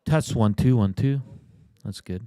Test 1 2 1 2. That's good.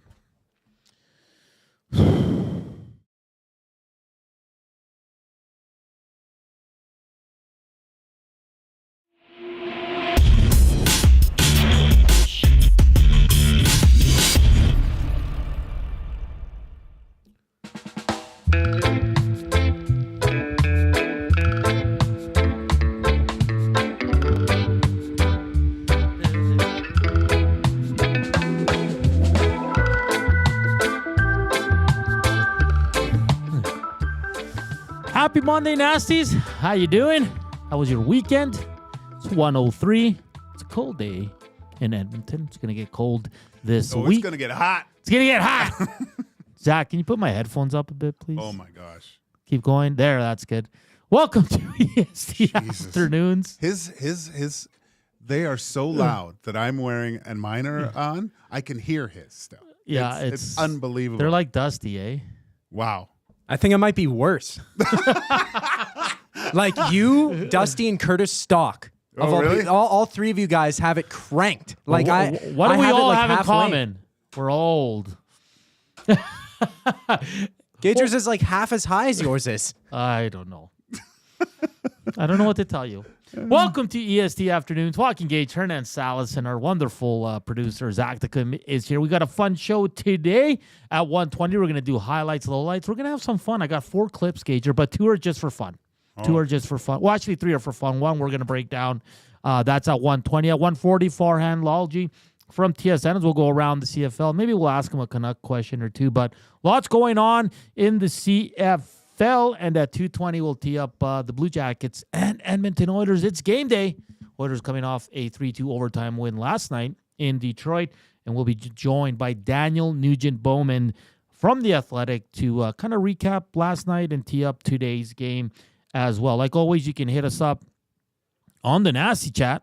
Happy Monday, Nasties. How you doing? How was your weekend? It's 103. It's a cold day in Edmonton. It's going to get cold this week. It's going to get hot. It's going to get hot. Zach, can you put my headphones up a bit, please? Oh, my gosh. Keep going. There, that's good. Welcome to EST Afternoons. They are so loud that I'm wearing and mine are on. I can hear his stuff. Yeah, it's unbelievable. They're like Dusty, eh? Wow. I think it might be worse. Like you, Dusty, and Curtis Stock. Really? All three of you guys have it cranked. Like what do we all have in common? We're old. Gager's is like half as high as yours is. I don't know. I don't know what to tell you. Welcome to EST Afternoons. Joaquin Gage, Hernan Salas, and our wonderful producer, Zachticum, is here. We got a fun show today at 1:20. We're going to do highlights, lowlights. We're going to have some fun. I got 4 clips, Gager, but 2 are just for fun. 2 are just for fun. Well, actually, 3 are for fun. 1 we're going to break down. That's at 1:20. At 1:40, Farhan Lalji from TSN. We'll go around the CFL. Maybe we'll ask him a Canuck question or 2, but lots going on in the CFL. And at 2:20, we'll tee up the Blue Jackets and Edmonton Oilers. It's game day. Oilers coming off a 3-2 overtime win last night in Detroit. And we'll be joined by Daniel Nugent-Bowman from The Athletic to kind of recap last night and tee up today's game as well. Like always, you can hit us up on the Nasty Chat.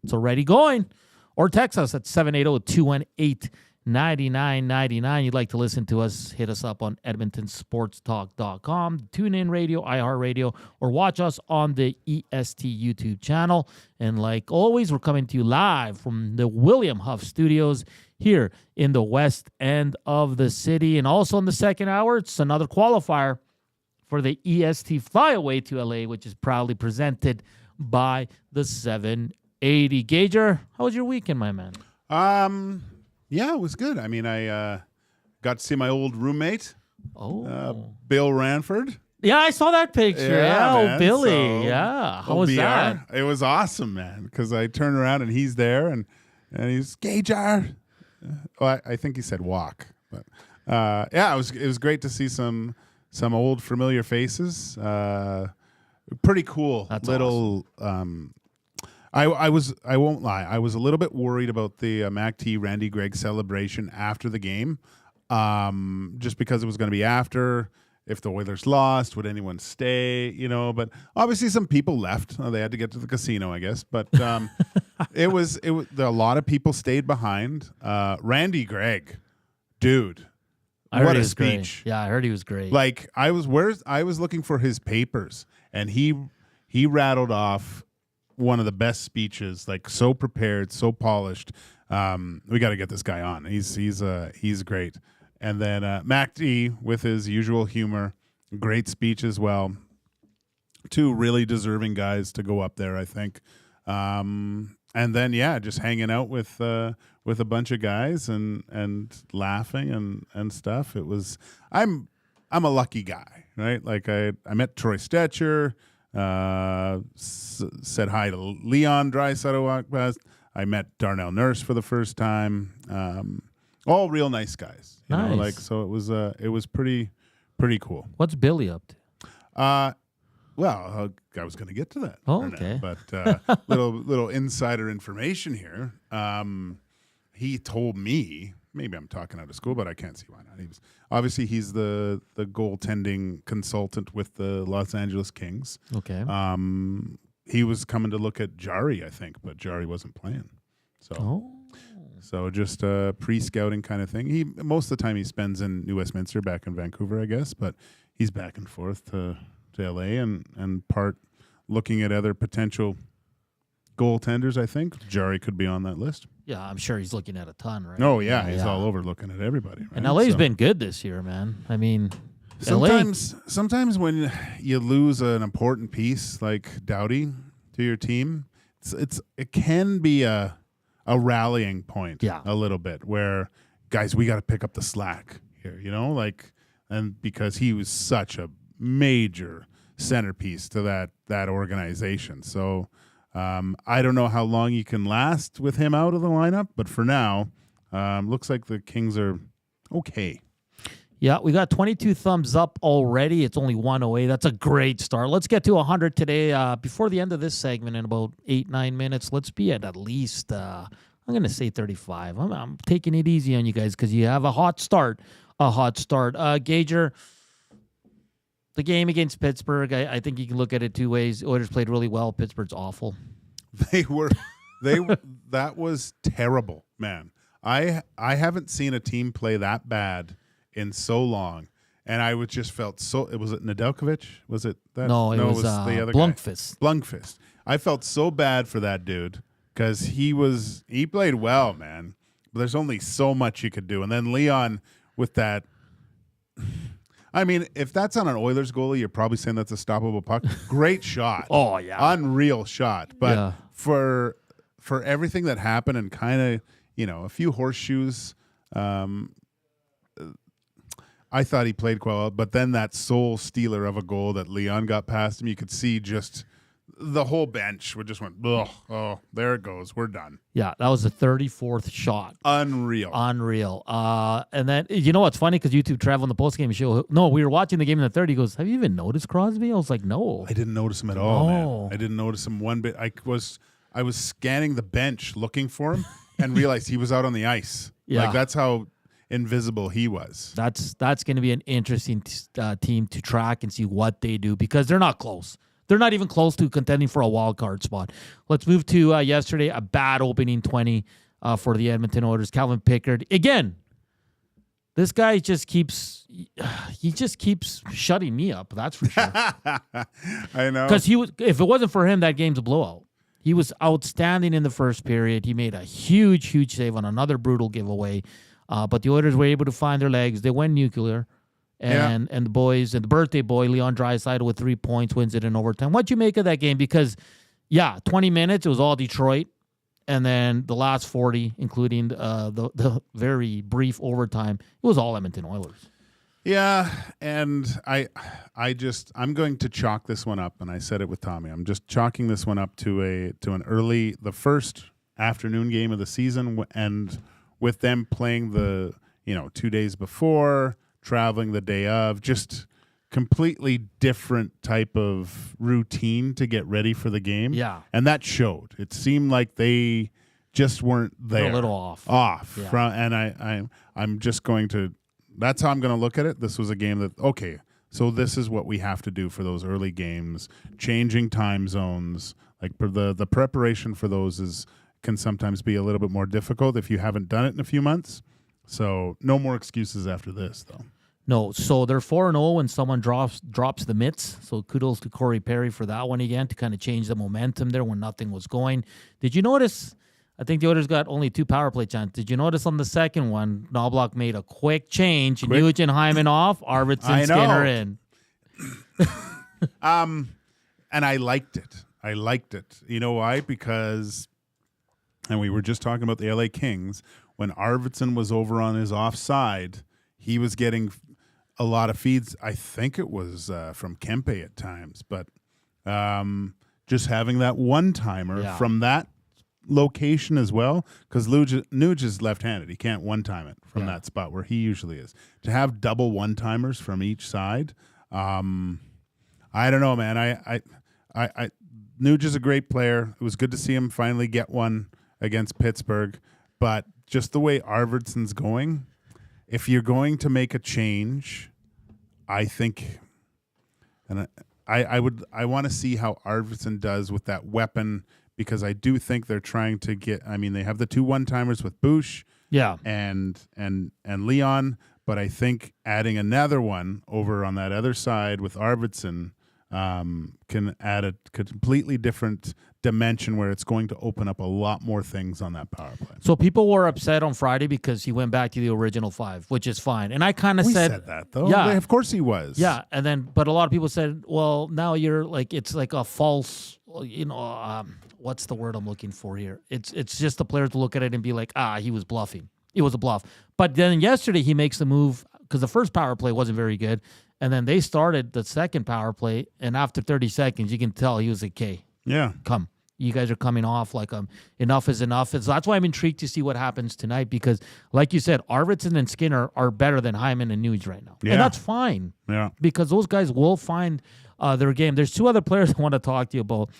It's already going. Or text us at 780-218-9999. You'd like to listen to us, hit us up on EdmontonSportsTalk.com, TuneIn Radio, iHeartRadio, or watch us on the EST YouTube channel. And like always, we're coming to you live from the William Huff Studios here in the west end of the city. And also in the second hour, it's another qualifier for the EST Flyaway to LA, which is proudly presented by the 780. Gager, how was your weekend, my man? Yeah, it was good. I mean, I got to see my old roommate, Bill Ranford. Yeah, I saw that picture. Yeah, Billy. So, yeah, how was BR, that? It was awesome, man, because I turn around and he's there, and he's Gager. Well, I think he said walk. But yeah, it was great to see some old familiar faces. Pretty cool. That's little awesome. I won't lie. I was a little bit worried about the Mac-T Randy Gregg celebration after the game, just because it was going to be after. If the Oilers lost, would anyone stay? You know, but obviously some people left. They had to get to the casino, I guess. But a lot of people stayed behind. Randy Gregg, dude, what a speech! Great. Yeah, I heard he was great. Like I was looking for his papers, and he rattled off one of the best speeches, like so prepared, so polished. We got to get this guy on. He's great. And then Mac-T with his usual humor, great speech as well. 2 really deserving guys to go up there, I think. And then just hanging out with a bunch of guys and laughing and stuff. It was I'm a lucky guy, right? Like I met Troy Stetcher. Said hi to Leon Draisaitl. I met Darnell Nurse for the first time. All real nice guys. You know, like so it was pretty cool. What's Billy up to? Well, I was going to get to that. Oh, okay. But little insider information here. He told me, maybe I'm talking out of school, but I can't see why not. He's the goaltending consultant with the Los Angeles Kings. Okay. He was coming to look at Jari, I think, but Jari wasn't playing. So just a pre-scouting kind of thing. Most of the time he spends in New Westminster, back in Vancouver, I guess, but he's back and forth to LA and part looking at other potential goaltenders, I think. Jari could be on that list. Yeah, I'm sure he's looking at a ton, right? Oh yeah, he's all over looking at everybody. Right? And LA's been good this year, man. I mean, sometimes when you lose an important piece like Doughty to your team, it can be a rallying point. Yeah. A little bit where guys, we got to pick up the slack here. And because he was such a major centerpiece to that organization. So I don't know how long you can last with him out of the lineup, but for now, looks like the Kings are okay. Yeah, we got 22 thumbs up already. It's only 108. That's a great start. Let's get to 100 today. Before the end of this segment in about 8-9 minutes, let's be at least, I'm going to say 35. I'm taking it easy on you guys because you have a hot start. Gager, the game against Pittsburgh, I think you can look at it two ways. Oilers played really well. Pittsburgh's awful. That was terrible, man. I haven't seen a team play that bad in so long, and I just felt so. Was it Nedeljkovic? Was it that? No, it was the other Blunkfist. Guy. Blunkfist. I felt so bad for that dude because he played well, man. But there's only so much you could do, and then Leon with that. I mean, if that's on an Oilers goalie, you're probably saying that's a stoppable puck. Great shot. Oh yeah, unreal shot. But for everything that happened and kind of a few horseshoes. I thought he played quite well, but then that soul stealer of a goal that Leon got past him, you could see just the whole bench would just went, ugh, oh, there it goes. We're done. Yeah, that was the 34th shot. Unreal. And then, you know what's funny? Because you two travel on the postgame show. No, we were watching the game in the third. He goes, have you even noticed Crosby? I was like, no. I didn't notice him at all, man. I didn't notice him one bit. I was scanning the bench looking for him and realized he was out on the ice. Yeah. Like, that's how invisible he was. That's going to be an interesting team to track and see what they do because they're not close. They're not even close to contending for a wild card spot. Let's move to yesterday, a bad opening 20 for the Edmonton Oilers. Calvin Pickard. Again, this guy just keeps shutting me up, that's for sure. I know. Because if it wasn't for him, that game's a blowout. He was outstanding in the first period. He made a huge save on another brutal giveaway. But the Oilers were able to find their legs. They went nuclear. And the boys, and the birthday boy, Leon Draisaitl with 3 points, wins it in overtime. What'd you make of that game? Because, 20 minutes, it was all Detroit. And then the last 40, including the very brief overtime, it was all Edmonton Oilers. Yeah, and I'm going to chalk this one up, and I said it with Tommy. I'm just chalking this one up to the first afternoon game of the season, and with them playing the 2 days before, traveling the day of, just completely different type of routine to get ready for the game. Yeah. And that showed. It seemed like they just weren't there. They're a little off. Yeah. And I'm just going to, that's how I'm going to look at it. This was a game that, okay, so this is what we have to do for those early games, changing time zones. Like the preparation for those can sometimes be a little bit more difficult if you haven't done it in a few months. So no more excuses after this, though. No, so they're 4-0 when someone drops the mitts. So kudos to Corey Perry for that one again to kind of change the momentum there when nothing was going. Did you notice? I think the Oilers got only 2 power play chances. Did you notice on the second one, Knobloch made a quick change. Nugent Hyman off, Arvidsson Skinner in. And I liked it. You know why? Because, and we were just talking about the LA Kings. When Arvidsson was over on his offside, he was getting a lot of feeds. I think it was from Kempe at times, but just having that one-timer from that location as well, because Nuge is left-handed. He can't one-time it from that spot where he usually is. To have double one-timers from each side, I don't know, man. I Nuge is a great player. It was good to see him finally get one against Pittsburgh, but just the way Arvidsson's going, if you're going to make a change, I think, and I want to see how Arvidsson does with that weapon, because I do think they're trying to get. I mean, they have the 2 one-timers with Kubusch, and Leon, but I think adding another one over on that other side with Arvidsson can add a completely different dimension where it's going to open up a lot more things on that power play. So people were upset on Friday because he went back to the original 5, which is fine. And I kind of We said that though. Yeah. Of course he was. Yeah, and then but a lot of people said, well, now you're like it's like a false, what's the word I'm looking for here? It's just the players to look at it and be like, he was bluffing. It was a bluff. But then yesterday he makes the move because the first power play wasn't very good, and then they started the second power play, and after 30 seconds you can tell he was like, okay, Yeah. come. You guys are coming off like enough is enough. So that's why I'm intrigued to see what happens tonight because, like you said, Arvidsson and Skinner are better than Hyman and Nuge right now. Yeah. And that's fine. Yeah. Because those guys will find their game. There's 2 other players I want to talk to you about.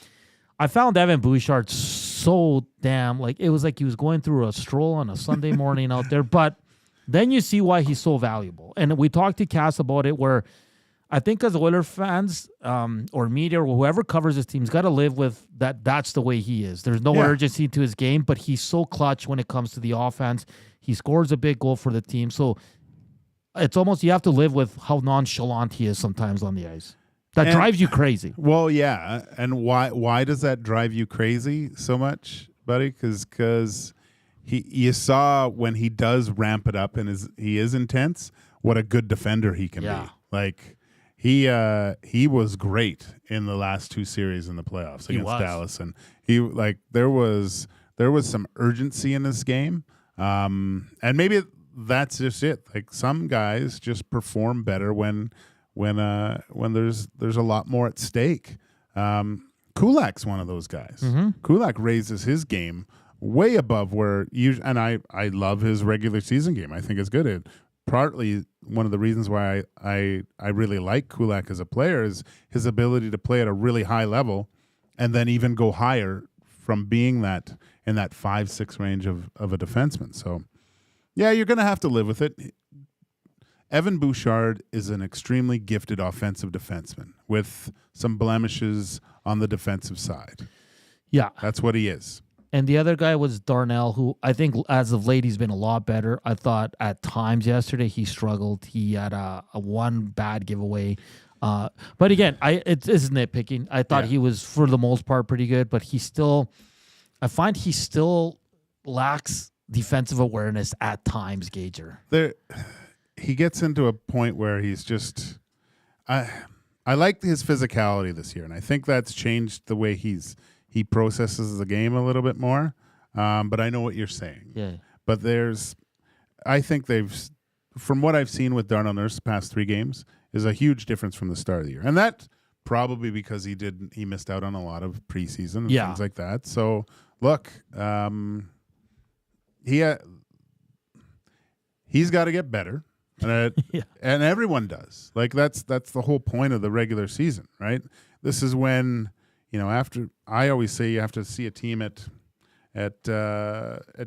I found Evan Bouchard so damn, like it was like he was going through a stroll on a Sunday morning out there. But then you see why he's so valuable. And we talked to Cass about it where I think as Oilers fans or media or whoever covers his team's got to live with that. That's the way he is. There's no urgency to his game, but he's so clutch when it comes to the offense. He scores a big goal for the team. So it's almost you have to live with how nonchalant he is sometimes on the ice. That drives you crazy. Well, yeah. And why does that drive you crazy so much, buddy? Because you saw when he does ramp it up and he is intense, what a good defender he can be. Like he was great in the last 2 series in the playoffs against Dallas, and there was some urgency in this game, and maybe that's just it. Like some guys just perform better when there's a lot more at stake. Kulak's one of those guys. Mm-hmm. Kulak raises his game way above where and I love his regular season game. I think it's good. Partly one of the reasons why I really like Kulak as a player is his ability to play at a really high level and then even go higher from being that in that 5-6 range of a defenseman. So, yeah, you're going to have to live with it. Evan Bouchard is an extremely gifted offensive defenseman with some blemishes on the defensive side. Yeah. That's what he is. And the other guy was Darnell, who I think as of late he's been a lot better. I thought at times yesterday he struggled. He had a one bad giveaway. But again, it's nitpicking. I thought he was for the most part pretty good, but I find he still lacks defensive awareness at times, Gager. He gets into a point where he's just I like his physicality this year, and I think that's changed the way he processes the game a little bit more. But I know what you're saying. Yeah. But I think from what I've seen with Darnell Nurse the past 3 games, is a huge difference from the start of the year. And that probably because he missed out on a lot of preseason and things like that. So look, he's got to get better. And and everyone does. Like that's the whole point of the regular season, right? This is when, after I always say you have to see a team at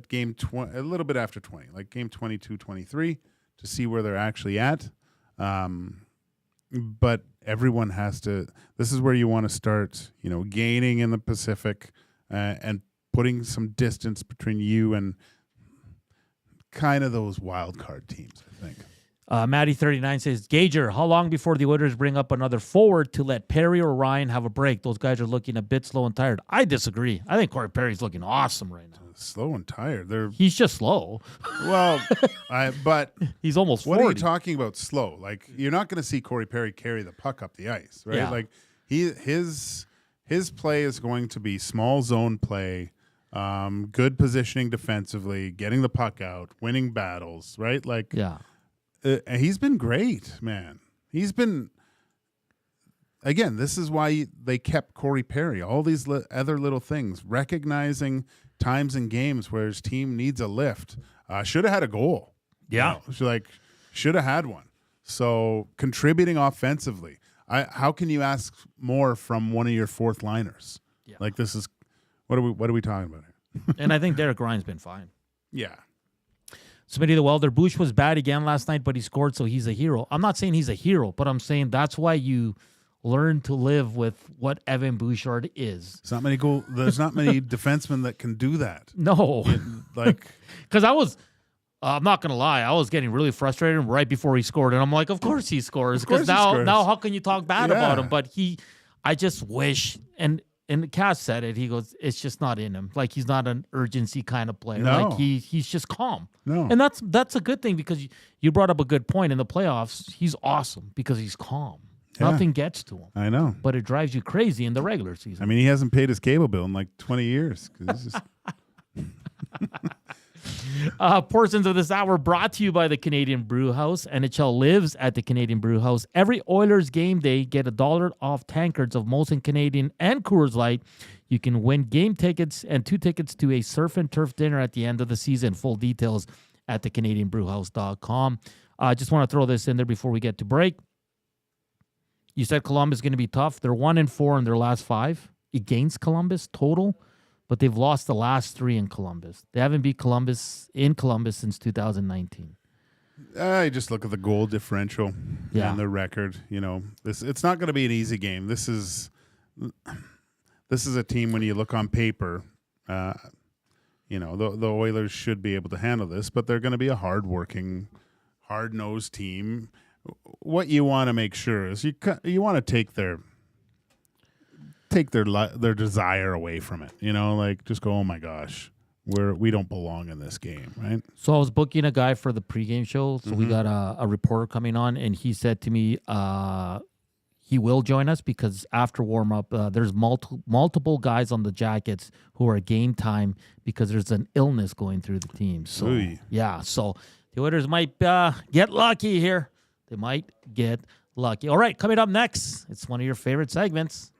game 20, a little bit after 20, like game 22, 23 to see where they're actually at. But everyone has to, this is where you want to start, gaining in the Pacific and putting some distance between you and kind of those wild card teams, I think. Maddie39 says, Gager, how long before the Oilers bring up another forward to let Perry or Ryan have a break? Those guys are looking a bit slow and tired. I disagree. I think Corey Perry's looking awesome right now. Slow and tired. He's just slow. Well, but he's almost 40. What are you talking about slow? Like, you're not going to see Corey Perry carry the puck up the ice, right? Yeah. Like, his play is going to be small zone play, good positioning defensively, getting the puck out, winning battles, right? Like, yeah. He's been great, man. He's been, again, this is why they kept Corey Perry. All these other little things, recognizing times in games where his team needs a lift. Should have had a goal. Yeah. Should have had one. So contributing offensively. How can you ask more from one of your fourth liners? Yeah. Like this is, what are we talking about here? And I think Derek Ryan's been fine. Yeah. Smitty the Welder, Bush was bad again last night, but he scored, so he's a hero. I'm not saying he's a hero, but I'm saying that's why you learn to live with what Evan Bouchard is. There's not many defensemen that can do that. No. Like, because I was I'm not gonna lie, I was getting really frustrated right before he scored, and I'm like, of course he scores, Of course because he scores. now how can you talk bad about Yeah. him? But I just wish, and Cass said it. He goes, it's just not in him. Like, he's not an urgency kind of player. No. Like he's just calm. No. And that's a good thing, because you brought up a good point. In the playoffs, he's awesome because he's calm. Yeah. Nothing gets to him. I know. But it drives you crazy in the regular season. I mean, he hasn't paid his cable bill in like 20 years. 'Cause it's just, Portions of this hour brought to you by the Canadian Brew House. NHL lives at the Canadian Brew House. Every Oilers game day, get $1 off tankards of Molson Canadian and Coors Light. You can win game tickets and 2 tickets to a surf and turf dinner at the end of the season. Full details at thecanadianbrewhouse.com. I just want to throw this in there before we get to break. You said Columbus is going to be tough. They're 1-4 in their last 5 against Columbus total, but they've lost the last 3 in Columbus. They haven't beat Columbus since 2019. I just look at the goal differential Yeah. and the record. You know, it's not going to be an easy game. This is a team, when you look on paper, you know, the Oilers should be able to handle this, but they're going to be a hard-working, hard-nosed team. What you want to make sure is you want to take their desire away from it. You know, like, just go, oh my gosh, we don't belong in this game, right? So I was booking a guy for the pregame show. So we got a reporter coming on, and he said to me he will join us, because after warm-up, there's multiple guys on the Jackets who are game time because there's an illness going through the team. So, Oy. yeah, so the Oilers might get lucky here. They might get lucky. All right, coming up next, it's one of your favorite segments.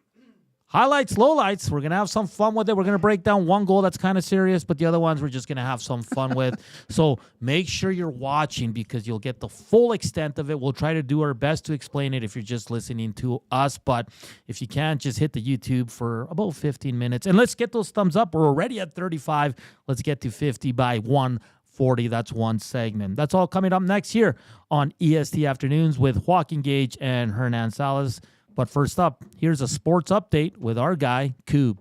Highlights, lowlights. We're going to have some fun with it. We're going to break down one goal that's kind of serious, but the other ones we're just going to have some fun with. So make sure you're watching, because you'll get the full extent of it. We'll try to do our best to explain it if you're just listening to us. But if you can't, just hit the YouTube for about 15 minutes. And let's get those thumbs up. We're already at 35. Let's get to 50 by 1:40. That's one segment. That's all coming up next here on EST Afternoons with Joaquin Gage and Hernan Salas. But first up, here's a sports update with our guy, Kub.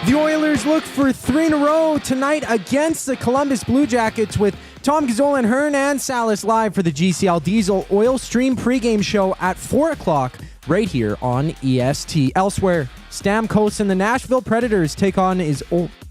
The Oilers look for 3 in a row tonight against the Columbus Blue Jackets, with Tom Gazzola and Hernan Salas live for the GCL Diesel Oil Stream pregame show at 4 o'clock right here on EST. Elsewhere, Stamkos and the Nashville Predators take on his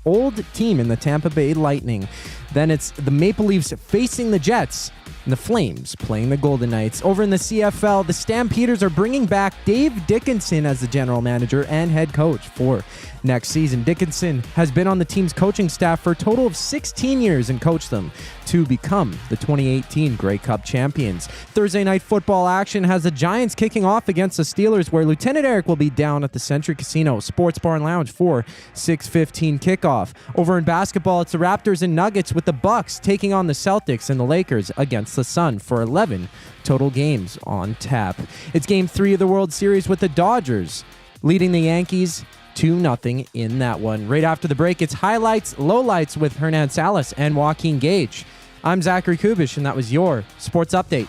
old team in the Tampa Bay Lightning. Then it's the Maple Leafs facing the Jets, and the Flames playing the Golden Knights. Over in the CFL, the Stampeders are bringing back Dave Dickinson as the general manager and head coach for next season. Dickinson has been on the team's coaching staff for a total of 16 years and coached them to become the 2018 Grey Cup champions. Thursday night football action has the Giants kicking off against the Steelers, where Lieutenant Eric will be down at the Century Casino Sports Bar and Lounge for 6:15 kickoff. Over in basketball, it's the Raptors and Nuggets, with the Bucks taking on the Celtics and the Lakers against the Sun for 11 total games on tap. It's Game 3 of the World Series, with the Dodgers leading the Yankees 2-0 in that one. Right after the break, it's highlights, lowlights with Hernan Salas and Joaquin Gage. I'm Zachary Kubusch, and that was your sports update.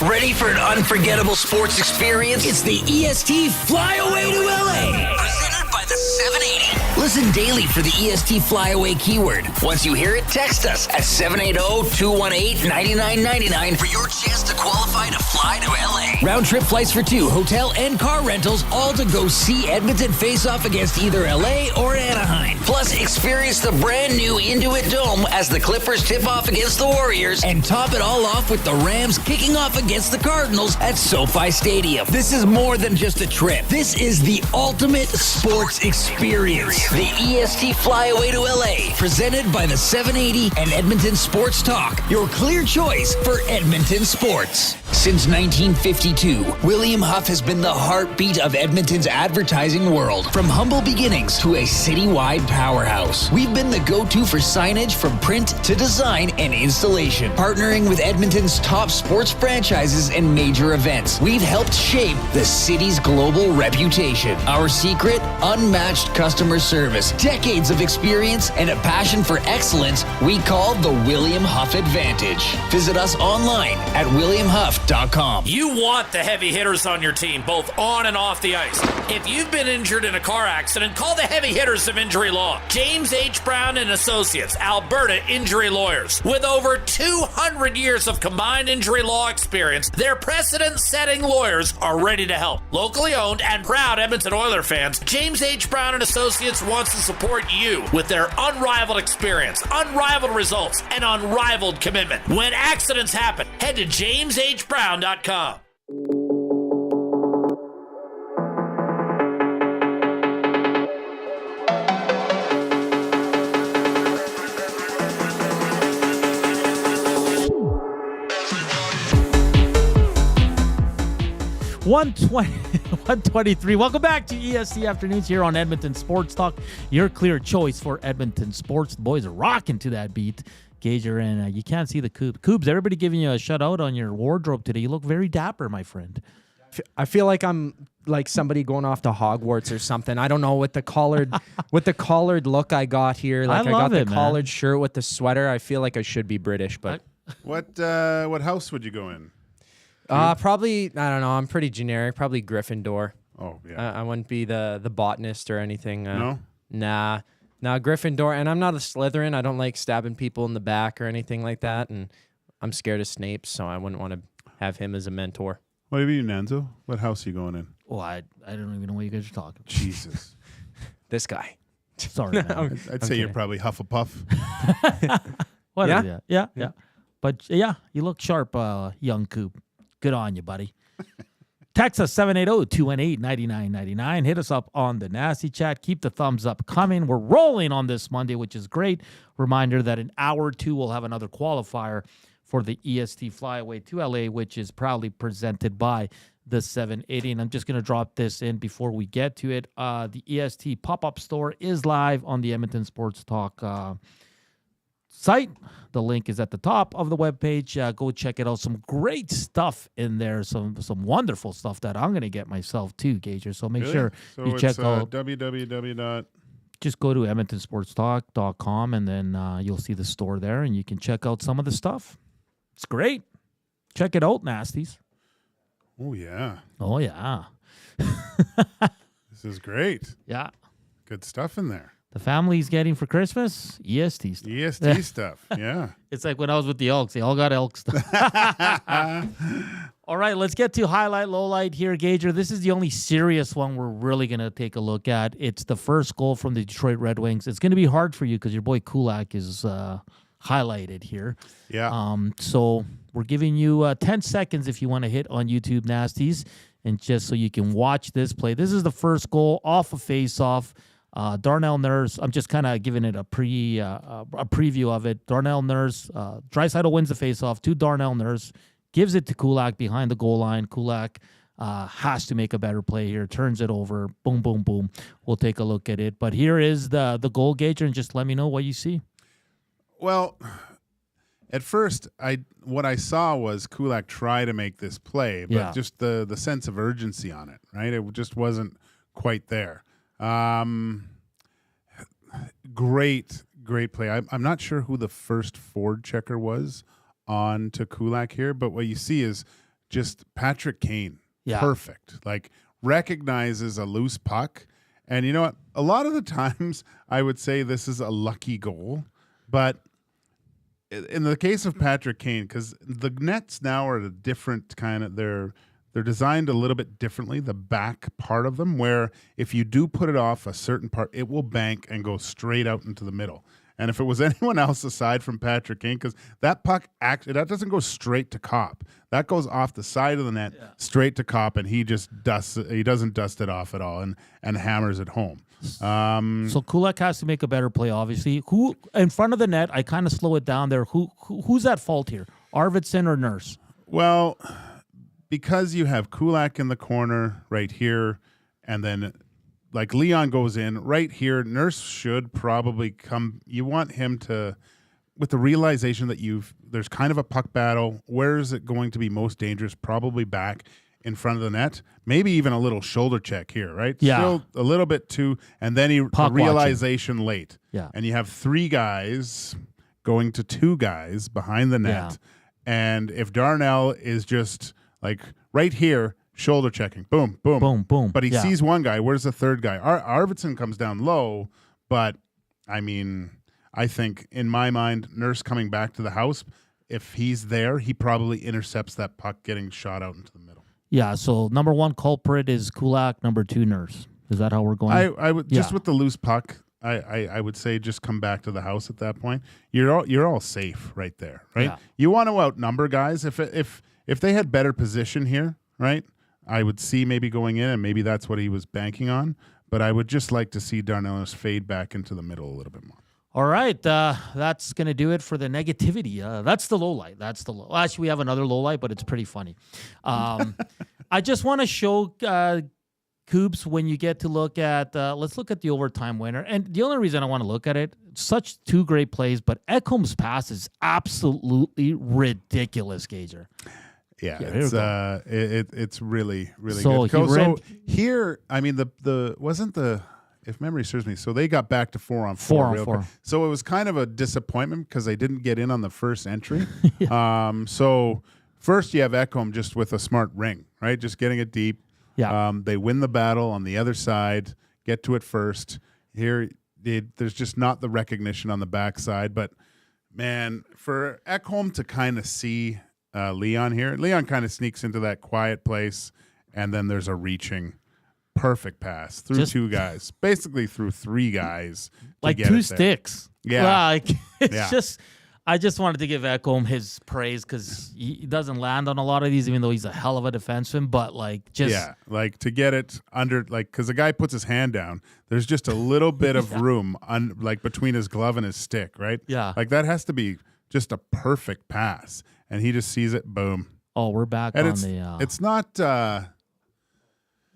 Ready for an unforgettable sports experience? It's the EST Flyaway to LA. Presented by the 780. Listen daily for the EST Flyaway keyword. Once you hear it, text us at 780-218-9999 for your chance to qualify to fly to LA. Round trip flights for 2, hotel and car rentals, all to go see Edmonton face off against either LA or Anaheim. Plus, experience the brand new Intuit Dome as the Clippers tip off against the Warriors, and top it all off with the Rams kicking off against the Cardinals at SoFi Stadium. This is more than just a trip. This is the ultimate sports experience. The EST Flyaway to LA, presented by the 780 and Edmonton Sports Talk, your clear choice for Edmonton sports. Since 1952, William Huff has been the heartbeat of Edmonton's advertising world. From humble beginnings to a citywide powerhouse, we've been the go-to for signage from print to design and installation. Partnering with Edmonton's top sports franchises and major events, we've helped shape the city's global reputation. Our secret? Unmatched customer service, decades of experience, and a passion for excellence we call the William Huff Advantage. Visit us online at williamhuff.com EST.com. You want the heavy hitters on your team, both on and off the ice. If you've been injured in a car accident, call the heavy hitters of injury law. James H. Brown and Associates, Alberta Injury Lawyers. With over 200 years of combined injury law experience, their precedent-setting lawyers are ready to help. Locally owned and proud Edmonton Oiler fans, James H. Brown and Associates wants to support you with their unrivaled experience, unrivaled results, and unrivaled commitment. When accidents happen, head to jameshbrown.com. $123. Welcome back to EST Afternoons here on Edmonton Sports Talk. Your clear choice for Edmonton sports. The boys are rocking to that beat. Gager, and you can't see the Kubes. Everybody giving you a shout out on your wardrobe today. You look very dapper, my friend. I feel like I'm like somebody going off to Hogwarts or something. I don't know, with the collared look I got here. Like I got the collared shirt with the sweater. I feel like I should be British, but What house would you go in? probably, I don't know. I'm pretty generic. Probably Gryffindor. Oh yeah. I wouldn't be the botanist or anything. No? Nah, Gryffindor. And I'm not a Slytherin. I don't like stabbing people in the back or anything like that. And I'm scared of Snape, so I wouldn't want to have him as a mentor. What about you, Nanzo? What house are you going in? Oh, I don't even know what you guys are talking about. Jesus. This guy. Sorry, man. I'd say you're probably Hufflepuff. What Yeah? is it? Yeah. But yeah, you look sharp, young Coop. Good on you, buddy. Text us 780-218-9999. Hit us up on the Nasty Chat. Keep the thumbs up coming. We're rolling on this Monday, which is great. Reminder that in hour 2, we'll have another qualifier for the EST Flyaway to LA, which is proudly presented by the 780. And I'm just going to drop this in before we get to it. The EST pop-up store is live on the Edmonton Sports Talk site. The link is at the top of the webpage. Go check it out. Some great stuff in there. Some wonderful stuff that I'm going to get myself too, Gager. So make sure you check out www. Just go to edmontonsportstalk.com and then you'll see the store there and you can check out some of the stuff. It's great. Check it out, Nasties. Oh yeah. Oh yeah. This is great. Yeah. Good stuff in there. The family's getting for Christmas EST stuff. EST stuff. Yeah. It's like when I was with the Elks. They all got Elk stuff. All right, let's get to highlight, lowlight here, Gager. This is the only serious one we're really going to take a look at. It's the first goal from the Detroit Red Wings. It's going to be hard for you because your boy Kulak is highlighted here. Yeah. So we're giving you 10 seconds if you want to hit on YouTube, Nasties, and just so you can watch this play. This is the first goal off a face-off. Darnell Nurse, I'm just kind of giving it a preview of it. Darnell Nurse, Draisaitl wins the faceoff to Darnell Nurse, gives it to Kulak behind the goal line. Kulak has to make a better play here, turns it over, boom, boom, boom. We'll take a look at it. But here is the goal, Gager, and just let me know what you see. Well, at first, what I saw was Kulak try to make this play, but just the sense of urgency on it, right? It just wasn't quite there. Great play. I'm not sure who the first forward checker was on to Kulak here, but what you see is just Patrick Kane. Yeah. Perfect. Like recognizes a loose puck. And you know what? A lot of the times I would say this is a lucky goal, but in the case of Patrick Kane, because the nets now are a different kind of, they're designed a little bit differently, the back part of them, where if you do put it off a certain part, it will bank and go straight out into the middle. And if it was anyone else aside from Patrick Kane, because that puck, that doesn't go straight to Kopp. That goes off the side of the net, straight to Kopp, and he doesn't dust it off at all and hammers it home. So Kulak has to make a better play, obviously. Who in front of the net, I kind of slow it down there. Who's at fault here? Arvidsson or Nurse? Well, because you have Kulak in the corner right here, and then like Leon goes in right here, Nurse should probably come. You want him to, with the realization that there's kind of a puck battle. Where is it going to be most dangerous? Probably back in front of the net. Maybe even a little shoulder check here, right? Yeah. Still a little bit too, and then the realization late. Yeah. And you have 3 guys going to 2 guys behind the net. Yeah. And if Darnell is just like right here, shoulder checking, boom, boom, Boom, boom. but he Yeah. sees one guy. Where's the third guy? Arvidsson comes down low, but I mean, I think in my mind, Nurse coming back to the house, if he's there, he probably intercepts that puck getting shot out into the middle. Yeah, so number one culprit is Kulak, number two Nurse. Is that how we're going? I would just with the loose puck, I would say just come back to the house at that point. You're all safe right there, right? Yeah. You want to outnumber guys. If they had better position here, right? I would see maybe going in, and maybe that's what he was banking on. But I would just like to see Darnell fade back into the middle a little bit more. All right, that's going to do it for the negativity. That's the low light. Well, actually, we have another low light, but it's pretty funny. I just want to show Kubes when you get to look at, let's look at the overtime winner. And the only reason I want to look at it, such two great plays, but Ekholm's pass is absolutely ridiculous, Gager. Yeah, here it's really So good. he ran- So here, I mean, the wasn't the, if memory serves me, so they got back to 4-on-4. 4-on-4. So it was kind of a disappointment because they didn't get in on the first entry. So first you have Ekholm just with a smart ring, right? Just getting it deep. Yeah. They win the battle on the other side, get to it first. Here, there's just not the recognition on the backside. But, man, for Ekholm to kind of see Leon here, Leon kind of sneaks into that quiet place, and then there's a reaching perfect pass through two guys, basically through three guys. Like two sticks. Yeah. Like, it's Yeah. just, I just wanted to give Ekholm his praise because he doesn't land on a lot of these, even though he's a hell of a defenseman. But like, just like to get it under, like, because the guy puts his hand down, there's just a little bit of room like between his glove and his stick, right? Yeah. Like that has to be just a perfect pass, and he just sees it, boom. Oh, we're back And on it's not.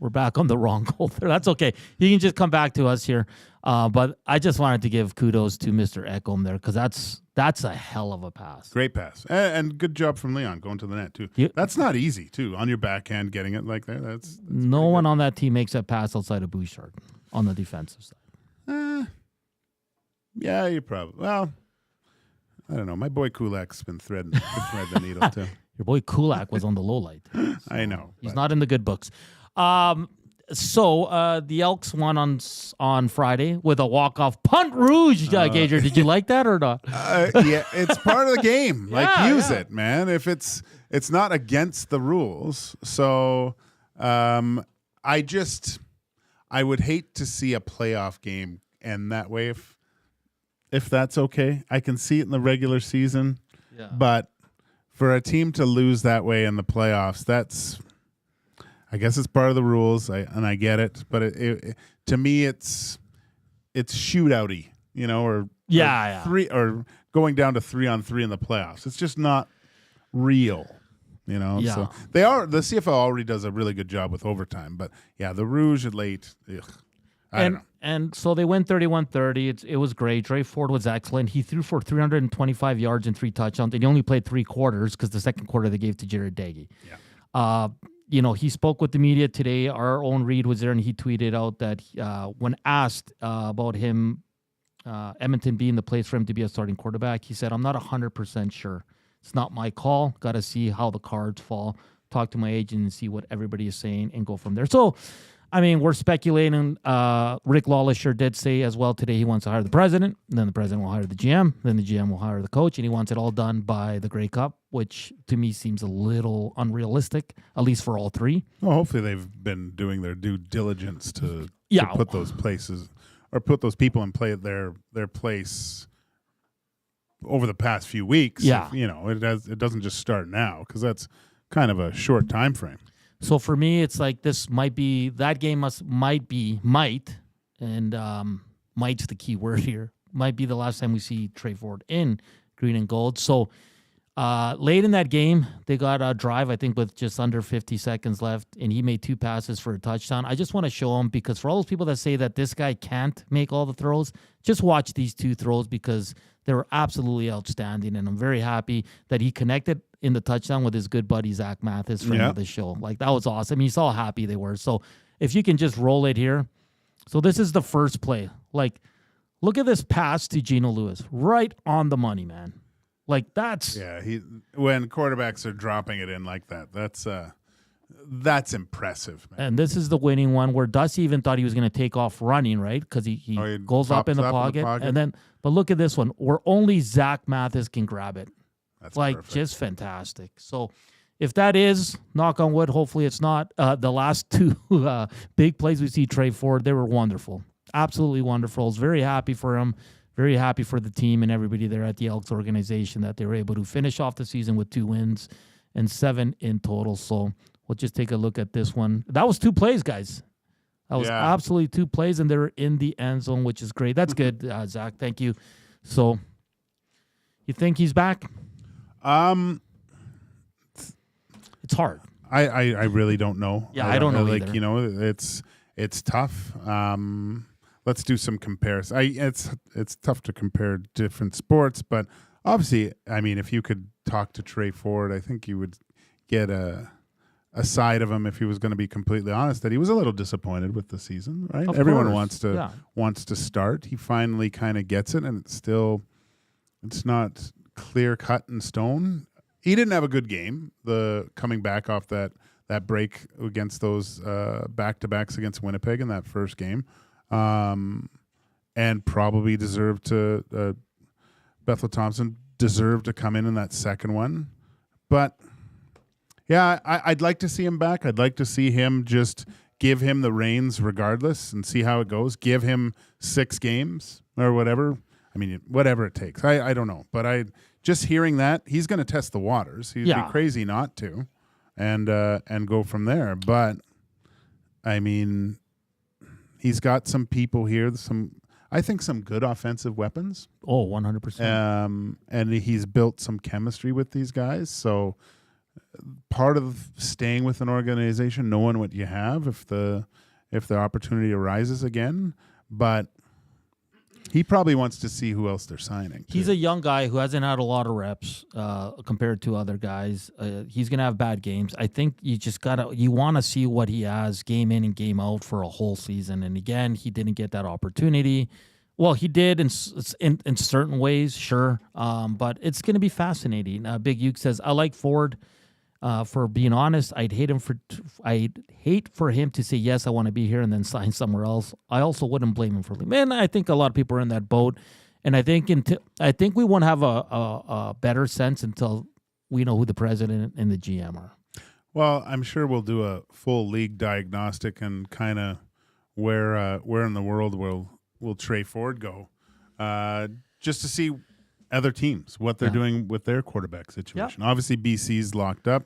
We're back on the wrong goal there. That's okay. He can just come back to us here. But I just wanted to give kudos to Mr. Ekholm there because that's a hell of a pass. Great pass. And good job from Leon going to the net, too. Yep. That's not easy, too. On your backhand, getting it like that. That's No one on that team makes that pass outside of Bouchard on the defensive side. Yeah, you probably. Well, I don't know. My boy Kulak's been threading the needle, too. Your boy Kulak was on the low light. I know. He's not in the good books. So the Elks won on Friday with a walk-off punt rouge, Gager. Did you like that or not? Yeah, it's part of the game. Like, Yeah, use yeah. it, man. If it's not against the rules. So I would hate to see a playoff game end that way if that's okay. I can see it in the regular season. Yeah. But for a team to lose that way in the playoffs, I guess it's part of the rules, and I get it. But it to me, it's shootouty, or three or going down to 3-on-3 in the playoffs. It's just not real, Yeah. So the CFL already does a really good job with overtime, but yeah, the rouge at late. I don't know. And so they win 31-30. It was great. Dre Ford was excellent. He threw for 325 yards and 3 touchdowns. And he only played 3 quarters because the second quarter they gave to Jared Daggy. Yeah. He spoke with the media today. Our own Reed was there, and he tweeted out that when asked about him, Edmonton being the place for him to be a starting quarterback, he said, "I'm not 100% sure. It's not my call. Got to see how the cards fall. Talk to my agent and see what everybody is saying and go from there." So, I mean, we're speculating. Rick Lawless sure did say as well today he wants to hire the president. Then the president will hire the GM. Then the GM will hire the coach. And he wants it all done by the Grey Cup, which to me seems a little unrealistic, at least for all three. Well, hopefully they've been doing their due diligence to put those places or put those people in their place over the past few weeks. Yeah. It doesn't just start now because that's kind of a short time frame. So for me, it's like this might be that game might, and might's the key word here. Might be the last time we see Trey Ford in green and gold. So late in that game, they got a drive, I think, with just under 50 seconds left, and he made 2 passes for a touchdown. I just want to show him because for all those people that say that this guy can't make all the throws, just watch these 2 throws because they were absolutely outstanding, and I'm very happy that he connected in the touchdown with his good buddy Zach Mathis, friend of the show. Like, that was awesome. You saw how happy they were. So if you can just roll it here. So this is the first play. Like, look at this pass to Geno Lewis. Right on the money, man. Like that's when quarterbacks are dropping it in like that, that's impressive, man. And this is the winning one where Dusty even thought he was going to take off running, right? Because he goes up in the pocket. And then, but look at this one where only Zach Mathis can grab it. That's like perfect. Just fantastic. So if that is, knock on wood, hopefully it's not, the last two big plays we see Trey Ford, they were wonderful. Absolutely wonderful. I was very happy for him. Very happy for the team and everybody there at the Elks organization that they were able to finish off the season with 2 wins and 7 in total. So we'll just take a look at this one. That was 2 plays, guys. That was absolutely 2 plays, and they were in the end zone, which is great. That's good, Zach. Thank you. So you think he's back? It's hard. I really don't know. Yeah, I don't know like either. It's tough. Let's do some comparisons. It's tough to compare different sports, but obviously, I mean, if you could talk to Trey Ford, I think you would get a side of him, if he was going to be completely honest, that he was a little disappointed with the season. Right? Everyone wants to start. He finally kind of gets it, and it's not clear cut in stone. He didn't have a good game. Coming back off that break against those back-to-backs against Winnipeg in that first game. And probably deserved to Bethel Thompson deserved to come in that second one. But yeah, I'd like to see him back. I'd like to see him just give him the reins regardless and see how it goes. Give him 6 games or whatever. I mean, whatever it takes. I don't know. But just hearing that, he's going to test the waters. He'd be crazy not to and go from there. But I mean, he's got some people here, I think some good offensive weapons. Oh, 100%. And he's built some chemistry with these guys. So part of staying with an organization, knowing what you have if the opportunity arises again. But he probably wants to see who else they're signing. He's a young guy who hasn't had a lot of reps compared to other guys. He's going to have bad games. I think you want to see what he has game in and game out for a whole season. And again, he didn't get that opportunity. Well, he did in certain ways, sure. But it's going to be fascinating. Big Uke says, I like Ford. For being honest, I'd hate for him to say, yes, I want to be here and then sign somewhere else. I also wouldn't blame him for leaving. Man, I think a lot of people are in that boat. And I think we won't have a better sense until we know who the president and the GM are. Well, I'm sure we'll do a full league diagnostic and kind of where in the world will Trey Ford go, just to see other teams, what they're doing with their quarterback situation. Yep. Obviously, BC's locked up.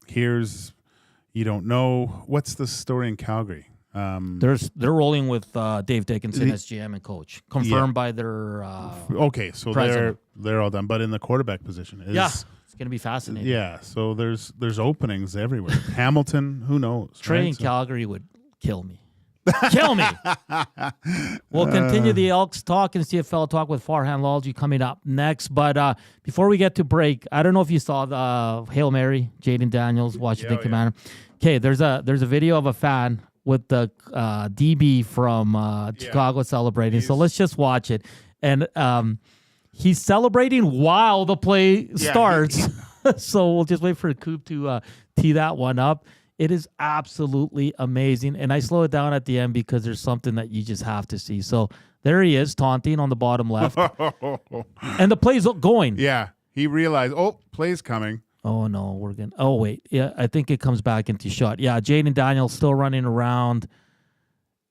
Here's, you don't know. What's the story in Calgary? They're rolling with Dave Dickinson as GM and coach, confirmed by their okay, so president. they're all done. But in the quarterback position, it's going to be fascinating. Yeah, so there's openings everywhere. Hamilton, who knows? Trey in Calgary would kill me. Kill me. We'll continue the Elks talk and CFL talk with Farhan Lalji coming up next. But before we get to break, I don't know if you saw the Hail Mary, Jaden Daniels, Washington Commander. Okay, there's a video of a fan with the DB from Chicago celebrating. So let's just watch it. And he's celebrating while the play starts. So we'll just wait for Coop to tee that one up. It is absolutely amazing. And I slow it down at the end because there's something that you just have to see. So there he is, taunting on the bottom left. And the play's going. Yeah. He realized, play's coming. Oh, no, wait. Yeah, I think it comes back into shot. Yeah, Jaden Daniels still running around.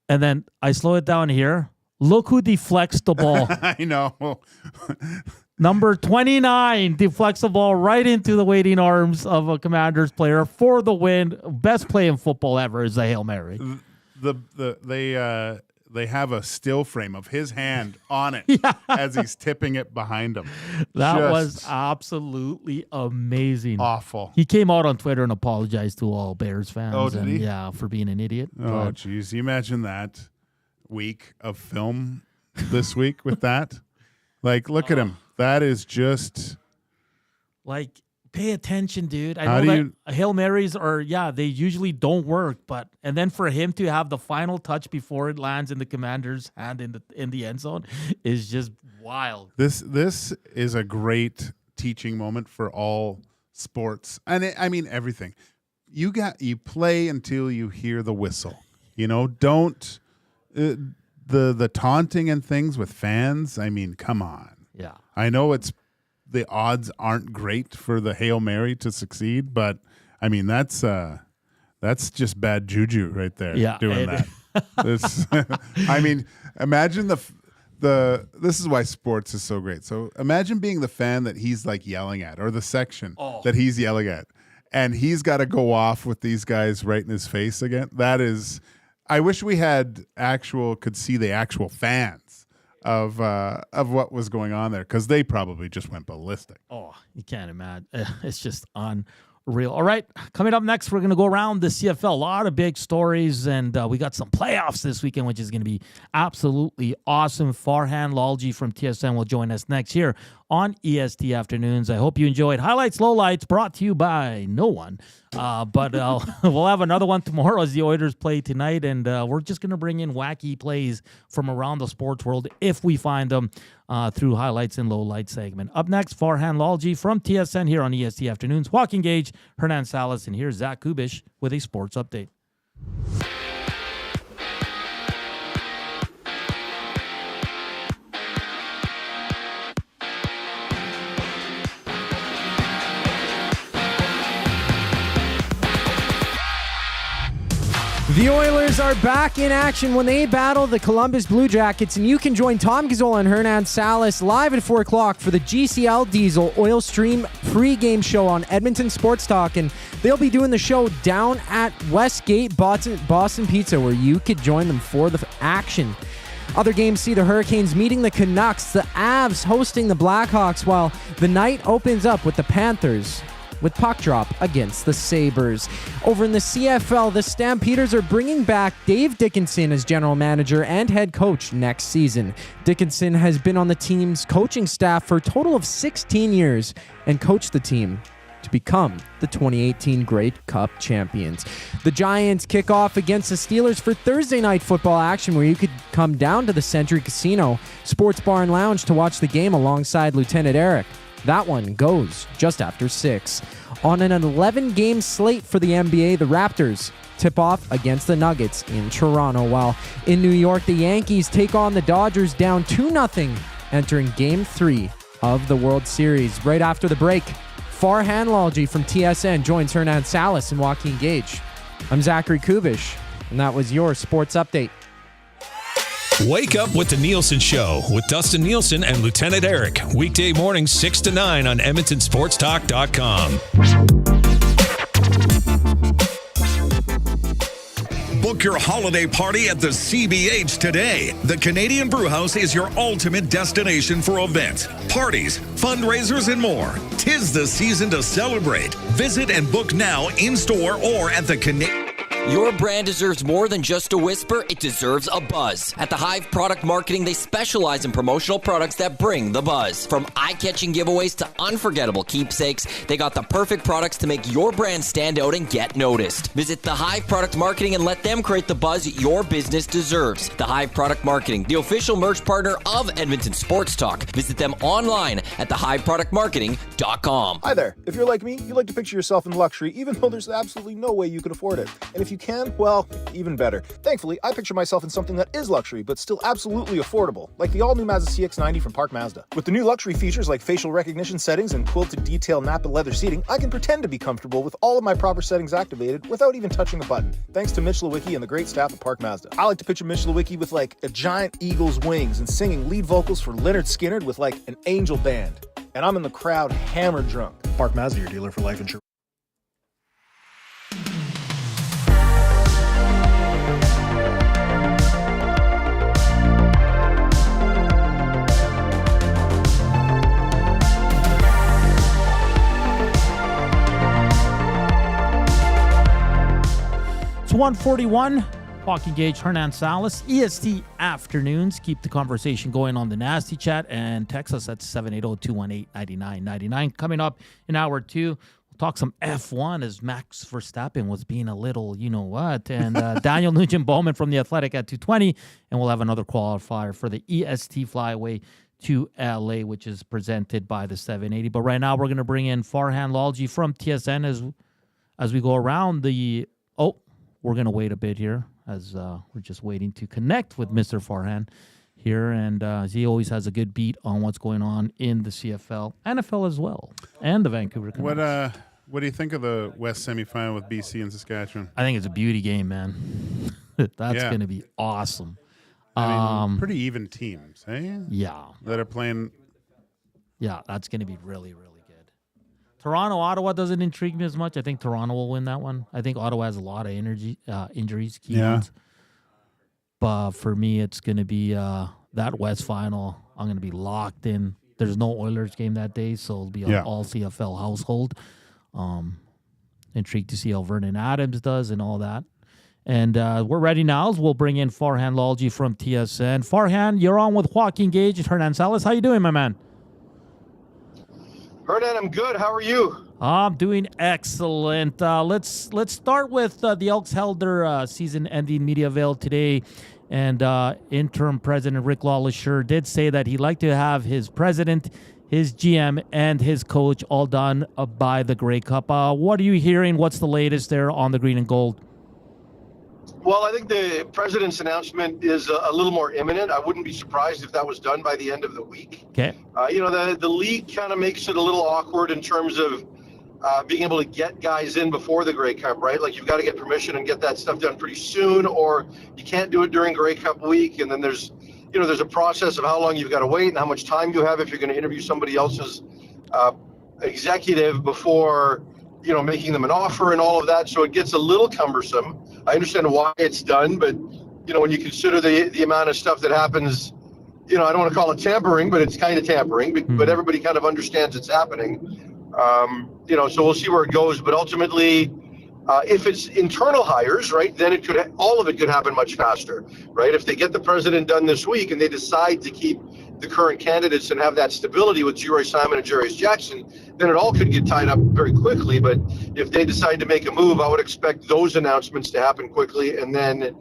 And then I slow it down here. Look who deflects the ball. I know. Number 29 deflects the ball right into the waiting arms of a Commanders player for the win. Best play in football ever is a Hail Mary. They have a still frame of his hand on it as he's tipping it behind him. That was absolutely amazing. Awful. He came out on Twitter and apologized to all Bears fans. Oh, did he? Yeah, for being an idiot. Oh, geez. You imagine that week of film this week with that? Like, look at him. That is just... Like, pay attention, dude. I How know do that Hail Marys they usually don't work, and then for him to have the final touch before it lands in the commander's hand in the end zone is just wild. This is a great teaching moment for all sports, and I mean everything. You play until you hear the whistle. Don't the taunting and things with fans. I mean, come on. Yeah, I know the odds aren't great for the Hail Mary to succeed, but I mean that's just bad juju right there. Yeah, doing that. I mean, imagine this is why sports is so great. So imagine being the fan that he's like yelling at, or the section that he's yelling at, and he's got to go off with these guys right in his face again. That is, I wish we could see the actual fans of what was going on there, because they probably just went ballistic. Oh, you can't imagine. It's just unreal. All right, coming up next, we're going to go around the CFL. A lot of big stories, and we got some playoffs this weekend, which is going to be absolutely awesome. Farhan Lalji from TSN will join us next here on EST Afternoons. I hope you enjoyed Highlights, Lowlights, brought to you by no one. But we'll have another one tomorrow as the Oilers play tonight, and we're just going to bring in wacky plays from around the sports world if we find them through Highlights and Lowlights segment. Up next, Farhan Lalji from TSN here on EST Afternoons. Joaquin Gage, Hernan Salas, and here's Zach Kubusch with a sports update. The Oilers are back in action when they battle the Columbus Blue Jackets, and you can join Tom Gazzola and Hernan Salas live at 4 o'clock for the GCL Diesel Oil Stream pregame show on Edmonton Sports Talk, and they'll be doing the show down at Westgate Boston Pizza, where you could join them for the action. Other games see the Hurricanes meeting the Canucks, the Avs hosting the Blackhawks, while the night opens up with the Panthers with puck drop against the Sabres. Over in the CFL, the Stampeders are bringing back Dave Dickinson as general manager and head coach next season. Dickinson has been on the team's coaching staff for a total of 16 years and coached the team to become the 2018 Grey Cup champions. The Giants kick off against the Steelers for Thursday night football action, where you could come down to the Century Casino Sports Bar and Lounge to watch the game alongside Lieutenant Eric. That one goes just after 6. On an 11-game slate for the NBA, the Raptors tip off against the Nuggets in Toronto, while in New York, the Yankees take on the Dodgers down 2-0, entering Game 3 of the World Series. Right after the break, Farhan Lalji from TSN joins Hernan Salas and Joaquin Gage. I'm Zachary Kubusch, and that was your sports update. Wake up with the Nielsen Show with Dustin Nielsen and Lieutenant Eric. Weekday mornings 6 to 9 on EdmontonSportsTalk.com. Book your holiday party at the CBH today. The Canadian Brewhouse is your ultimate destination for events, parties, fundraisers, and more. 'Tis the season to celebrate. Visit and book now in-store or at the Canadian... Your brand deserves more than just a whisper, it deserves a buzz. At the Hive Product Marketing, they specialize in promotional products that bring the buzz. From eye-catching giveaways to unforgettable keepsakes, they got the perfect products to make your brand stand out and get noticed. Visit the Hive Product Marketing and let them create the buzz your business deserves. The Hive Product Marketing, the official merch partner of Edmonton Sports Talk. Visit them online at thehiveproductmarketing.com. Hi there. If you're like me, you like to picture yourself in luxury, even though there's absolutely no way you could afford it. And if you can, well, even better. Thankfully, I picture myself in something that is luxury, but still absolutely affordable, like the all-new Mazda CX-90 from Park Mazda. With the new luxury features like facial recognition settings and quilted detail Napa leather seating, I can pretend to be comfortable with all of my proper settings activated without even touching a button, thanks to Mitch Lewicki and the great staff at Park Mazda. I like to picture Mitch Lewicki with like a giant eagle's wings and singing lead vocals for Lynyrd Skynyrd with like an angel band. And I'm in the crowd hammered drunk. Park Mazda, your dealer for life insurance. It's 1:41. Joaquin Gage, Hernan Salas, EST Afternoons. Keep the conversation going on the Nasty Chat and text us at 780-218-9999. Coming up in hour 2, we'll talk some F1 as Max Verstappen was being a little you-know-what. And Daniel Nugent-Bowman from The Athletic at 2:20. And we'll have another qualifier for the EST Flyaway to LA, which is presented by the 780. But right now, we're going to bring in Farhan Lalji from TSN as we go around the... Oh, we're going to wait a bit here as we're just waiting to connect with Mr. Farhan here. And he always has a good beat on what's going on in the CFL, NFL as well, and the Vancouver Canucks. What do you think of the West semifinal with BC and Saskatchewan? I think it's a beauty game, man. That's going to be awesome. I mean, pretty even teams, eh? Yeah. That are playing. Yeah, that's going to be really, really good. Toronto, Ottawa doesn't intrigue me as much. I think Toronto will win that one. I think Ottawa has a lot of injuries, key ones. But for me, it's going to be that West final. I'm going to be locked in. There's no Oilers game that day, so it'll be an all CFL household. Intrigued to see how Vernon Adams does and all that. And we're ready now. We'll bring in Farhan Lalji from TSN. Farhan, you're on with Joaquin Gage and Hernan Salas. How you doing, my man? Hernan, I'm good. How are you? I'm doing excellent. Let's start with the Elks held their season-ending media avail today, and interim president Rick LaLacheur did say that he'd like to have his president, his GM, and his coach all done by the Grey Cup. What are you hearing? What's the latest there on the green and gold? Well, I think the president's announcement is a little more imminent. I wouldn't be surprised if that was done by the end of the week. Okay. The league kind of makes it a little awkward in terms of being able to get guys in before the Grey Cup, right? Like, you've got to get permission and get that stuff done pretty soon, or you can't do it during Grey Cup week. And then there's a process of how long you've got to wait and how much time you have if you're going to interview somebody else's executive before, making them an offer and all of that. So it gets a little cumbersome. I understand why it's done, but, when you consider the amount of stuff that happens, I don't want to call it tampering, but it's kind of tampering, but everybody kind of understands it's happening. So we'll see where it goes. But ultimately, if it's internal hires, right, then all of it could happen much faster, right? If they get the president done this week and they decide to keep the current candidates and have that stability with G. Roy Simon and Jarius Jackson, then it all could get tied up very quickly. But if they decide to make a move, I would expect those announcements to happen quickly and then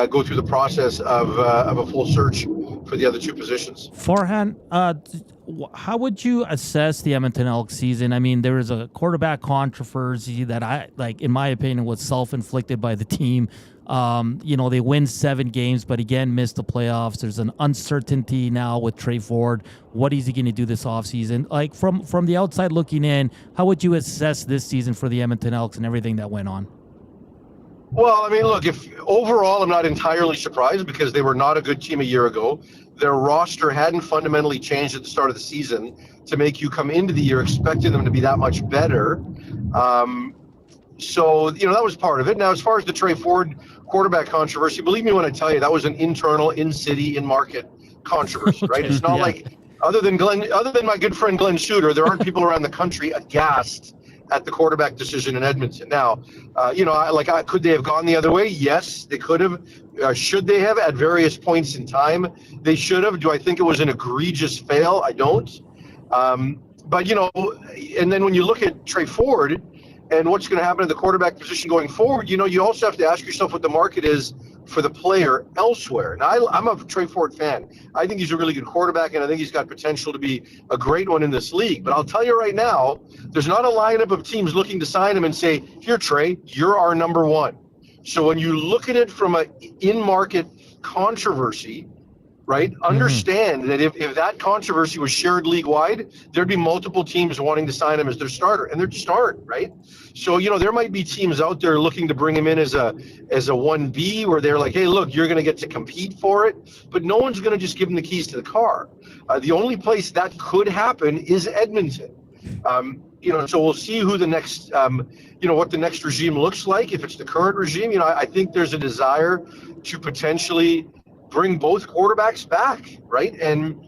go through the process of a full search for the other two positions. Farhan, how would you assess the Edmonton Elks season? I mean, there was a quarterback controversy that in my opinion, was self-inflicted by the team. They win 7 games, but again, missed the playoffs. There's an uncertainty now with Trey Ford. What is he going to do this offseason? Like, from the outside looking in, how would you assess this season for the Edmonton Elks and everything that went on? Well, I mean, look, if overall I'm not entirely surprised because they were not a good team a year ago. Their roster hadn't fundamentally changed at the start of the season to make you come into the year expecting them to be that much better. So, that was part of it. Now, as far as the Trey Ford quarterback controversy, believe me when I tell you, that was an internal, in-city, in-market controversy, right? It's not like, other than my good friend Glenn Shooter, there aren't people around the country aghast at the quarterback decision in Edmonton. Now, could they have gone the other way? Yes, they could have. Should they have at various points in time? They should have. Do I think it was an egregious fail? I don't. But, and then when you look at Trey Ford and what's going to happen in the quarterback position going forward, you also have to ask yourself what the market is for the player elsewhere. Now, I'm a Trey Ford fan. I think he's a really good quarterback, and I think he's got potential to be a great one in this league. But I'll tell you right now, there's not a lineup of teams looking to sign him and say, here, Trey, you're our number one. So when you look at it from an in-market controversy, right, understand that if that controversy was shared league-wide, there'd be multiple teams wanting to sign him as their starter, and they're just aren't, right? So, there might be teams out there looking to bring him in as a 1B where they're like, hey, look, you're going to get to compete for it, but no one's going to just give him the keys to the car. The only place that could happen is Edmonton. So we'll see who the next, what the next regime looks like. If it's the current regime, I think there's a desire to potentially bring both quarterbacks back, right? And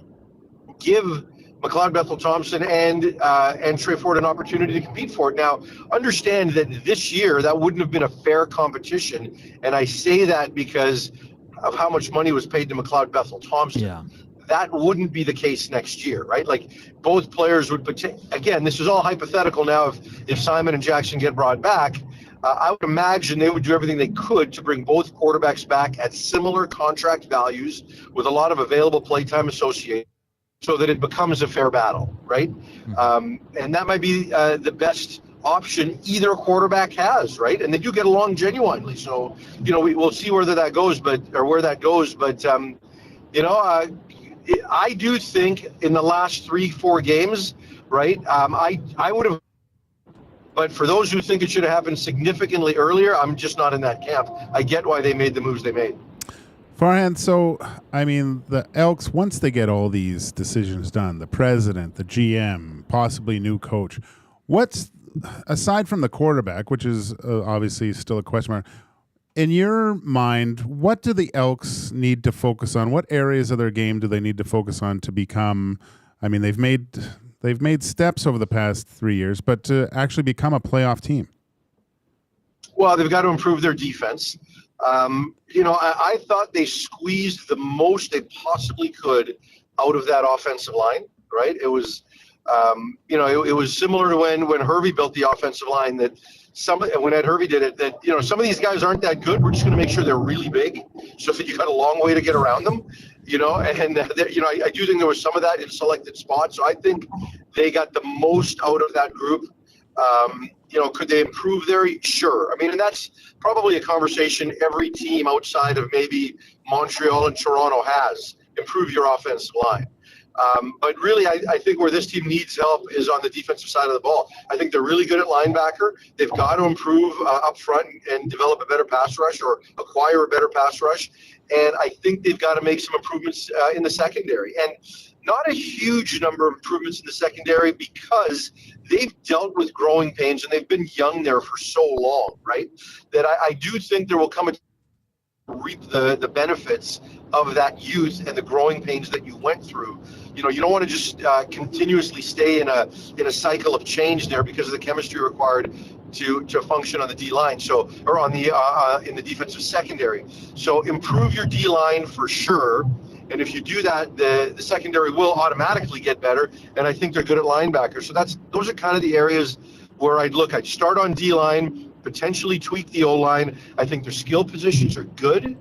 give McLeod Bethel-Thompson and Trey Ford an opportunity to compete for it. Now, understand that this year that wouldn't have been a fair competition, and I say that because of how much money was paid to McLeod Bethel-Thompson. Yeah. That wouldn't be the case next year, right? Like both players would, again, this is all hypothetical now. If Simon and Jackson get brought back, I would imagine they would do everything they could to bring both quarterbacks back at similar contract values with a lot of available playtime associated, so that it becomes a fair battle, right? And that might be the best option either quarterback has, right? And they do get along genuinely. So, we'll see where that goes, but I do think in the last 3-4 games, right? I would have, but for those who think it should have happened significantly earlier, I'm just not in that camp. I get why they made the moves they made. Farhan, so, I mean, the Elks, once they get all these decisions done, the president, the GM, possibly new coach, aside from the quarterback, which is obviously still a question mark, in your mind, what do the Elks need to focus on? What areas of their game do they need to focus on to become, I mean, they've made steps over the past 3 years, but to actually become a playoff team? Well, they've got to improve their defense. I thought they squeezed the most they possibly could out of that offensive line, right? It was, it was similar to when Hervey built the offensive line, that when Ed Hervey did it, that, some of these guys aren't that good. We're just going to make sure they're really big so that you got a long way to get around them, I do think there was some of that in selected spots. So I think they got the most out of that group. Could they improve there? Sure. I mean, and that's probably a conversation every team outside of maybe Montreal and Toronto has. Improve your offensive line. But really, I think where this team needs help is on the defensive side of the ball. I think they're really good at linebacker. They've got to improve up front and develop a better pass rush or acquire a better pass rush. And I think they've got to make some improvements in the secondary. And not a huge number of improvements in the secondary because they've dealt with growing pains and they've been young there for so long, right? That I do think there will come a reap the benefits of that youth and the growing pains that you went through. You don't want to just continuously stay in a cycle of change there because of the chemistry required to function on the D line. Or on the in the defensive secondary. So improve your D line for sure. And if you do that, the secondary will automatically get better. And I think they're good at linebacker. So those are kind of the areas where I'd start on D line, potentially tweak the O line. I think their skill positions are good.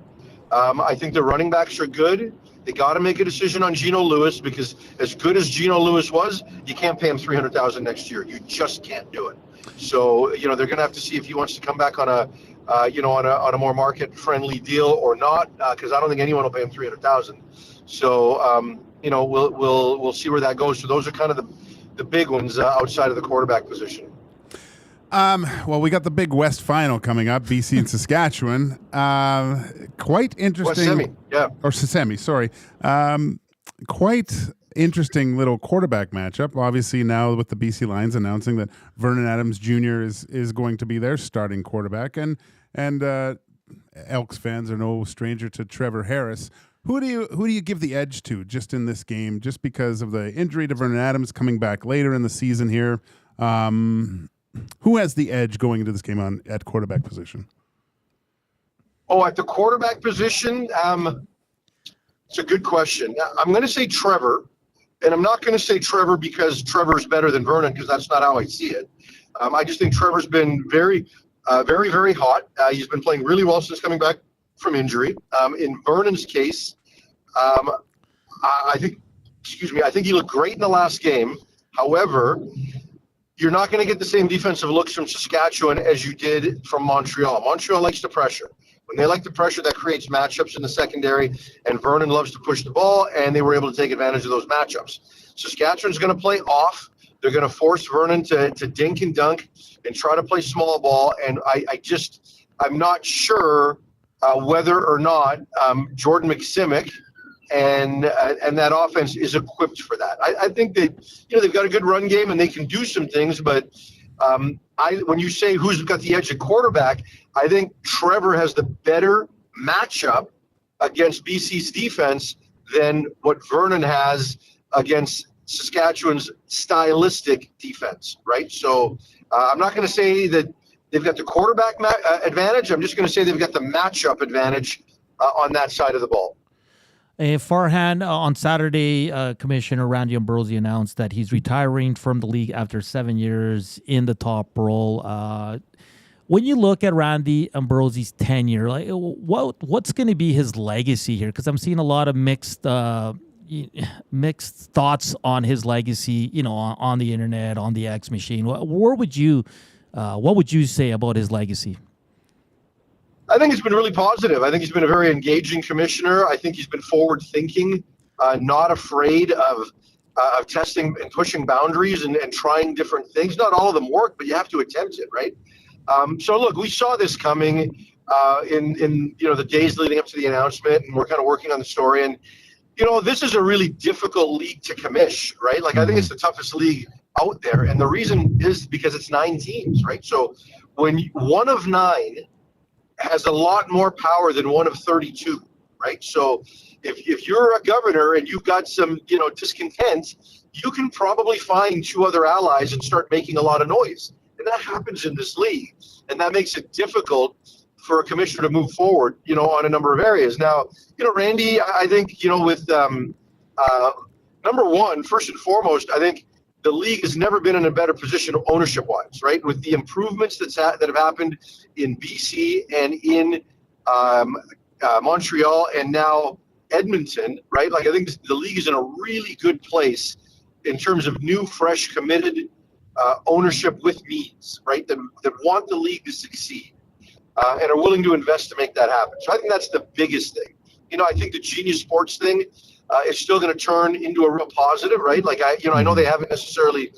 I think their running backs are good. They got to make a decision on Geno Lewis, because as good as Geno Lewis was, you can't pay him $300,000 next year. You just can't do it. So they're going to have to see if he wants to come back on a more market friendly deal or not, because I don't think anyone will pay him $300,000. So we'll see where that goes. So those are kind of the big ones outside of the quarterback position. Well, we got the big West Final coming up, BC and Saskatchewan. Quite interesting. West Semi, yeah. Or Semi, sorry. Quite interesting little quarterback matchup. Obviously, now with the BC Lions announcing that Vernon Adams Jr. is going to be their starting quarterback, and Elks fans are no stranger to Trevor Harris. Who do you give the edge to just in this game, just because of the injury to Vernon Adams coming back later in the season here? Who has the edge going into this game at quarterback position? Oh, at the quarterback position, it's a good question. I'm going to say Trevor, and I'm not going to say Trevor because Trevor's better than Vernon, because that's not how I see it. I just think Trevor's been very, very hot. He's been playing really well since coming back from injury. In Vernon's case, I think he looked great in the last game. However, you're not going to get the same defensive looks from Saskatchewan as you did from Montreal. Montreal likes to pressure. When they like the pressure, that creates matchups in the secondary, and Vernon loves to push the ball, and they were able to take advantage of those matchups. Saskatchewan's going to play off. They're going to force Vernon to dink and dunk and try to play small ball, and I'm not sure whether or not Jordan McSimic and that offense is equipped for that. I think that they've got a good run game and they can do some things, but when you say who's got the edge at quarterback, I think Trevor has the better matchup against BC's defense than what Vernon has against Saskatchewan's stylistic defense, right? So I'm not going to say that they've got the quarterback advantage. I'm just going to say they've got the matchup advantage on that side of the ball. Farhan, on Saturday, Commissioner Randy Ambrosie announced that he's retiring from the league after 7 years in the top role. When you look at Randy Ambrosie's tenure, like what's going to be his legacy here? Because I'm seeing a lot of mixed thoughts on his legacy, on the internet, on the X machine. What would you say about his legacy? I think it's been really positive. I think he's been a very engaging commissioner. I think he's been forward-thinking, not afraid of testing and pushing boundaries and trying different things. Not all of them work, but you have to attempt it, right? So look, we saw this coming in the days leading up to the announcement, and we're kind of working on the story. And this is a really difficult league to commish, right? Like I think it's the toughest league out there, and the reason is because it's 9 teams, right? So when one of 9 has a lot more power than one of 32, right? So if you're a governor and you've got some, discontent, you can probably find 2 other allies and start making a lot of noise. And that happens in this league. And that makes it difficult for a commissioner to move forward, on a number of areas. Now, Randy, I think, with number one, first and foremost, I think the league has never been in a better position ownership-wise, right? With the improvements that have happened in BC and in Montreal and now Edmonton, right? Like I think the league is in a really good place in terms of new, fresh, committed ownership with means, right? That want the league to succeed and are willing to invest to make that happen. So I think that's the biggest thing. I think the Genius Sports thing is still going to turn into a real positive, right? Like I know they haven't necessarily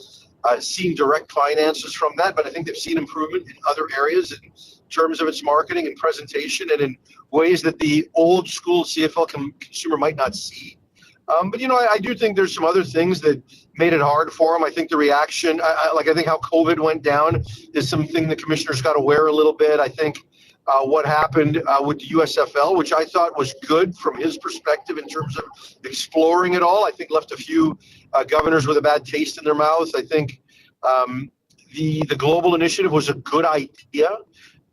seen direct finances from that, but I think they've seen improvement in other areas in terms of its marketing and presentation and in ways that the old school CFL consumer might not see. But I do think there's some other things that made it hard for him. I think the reaction, I think how COVID went down is something the commissioner's got to wear a little bit. I think what happened with the USFL, which I thought was good from his perspective in terms of exploring it all, I think left a few governors with a bad taste in their mouth. I think the global initiative was a good idea,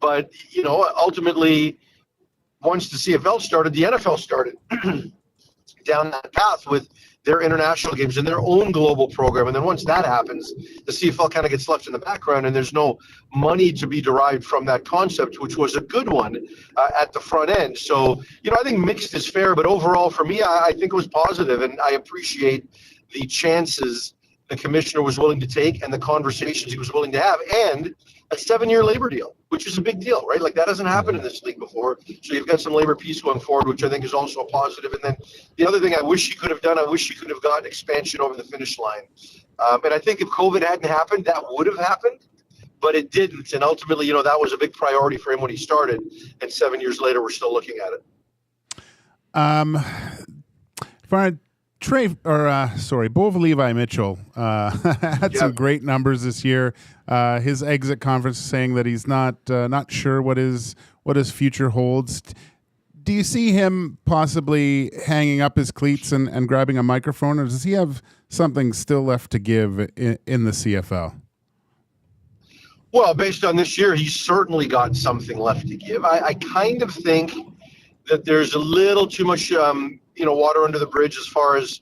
but ultimately, once the CFL started, the NFL started down that path with their international games and their own global program. And then once that happens, the CFL kind of gets left in the background and there's no money to be derived from that concept, which was a good one at the front end. So, I think mixed is fair, but overall for me, I think it was positive, and I appreciate the chances the commissioner was willing to take and the conversations he was willing to have, and a 7-year labor deal, which is a big deal, right? Like that hasn't happened in this league before. So you've got some labor peace going forward, which I think is also a positive. And then the other thing I wish he could have done, I wish he could have got expansion over the finish line. And I think if COVID hadn't happened, that would have happened, but it didn't. And ultimately, that was a big priority for him when he started. And 7 years later, we're still looking at it. Bo Levi Mitchell had some great numbers this year. His exit conference saying that he's not sure what his future holds. Do you see him possibly hanging up his cleats and grabbing a microphone, or does he have something still left to give in the CFL? Well, based on this year, he's certainly got something left to give. I kind of think that there's a little too much water under the bridge as far as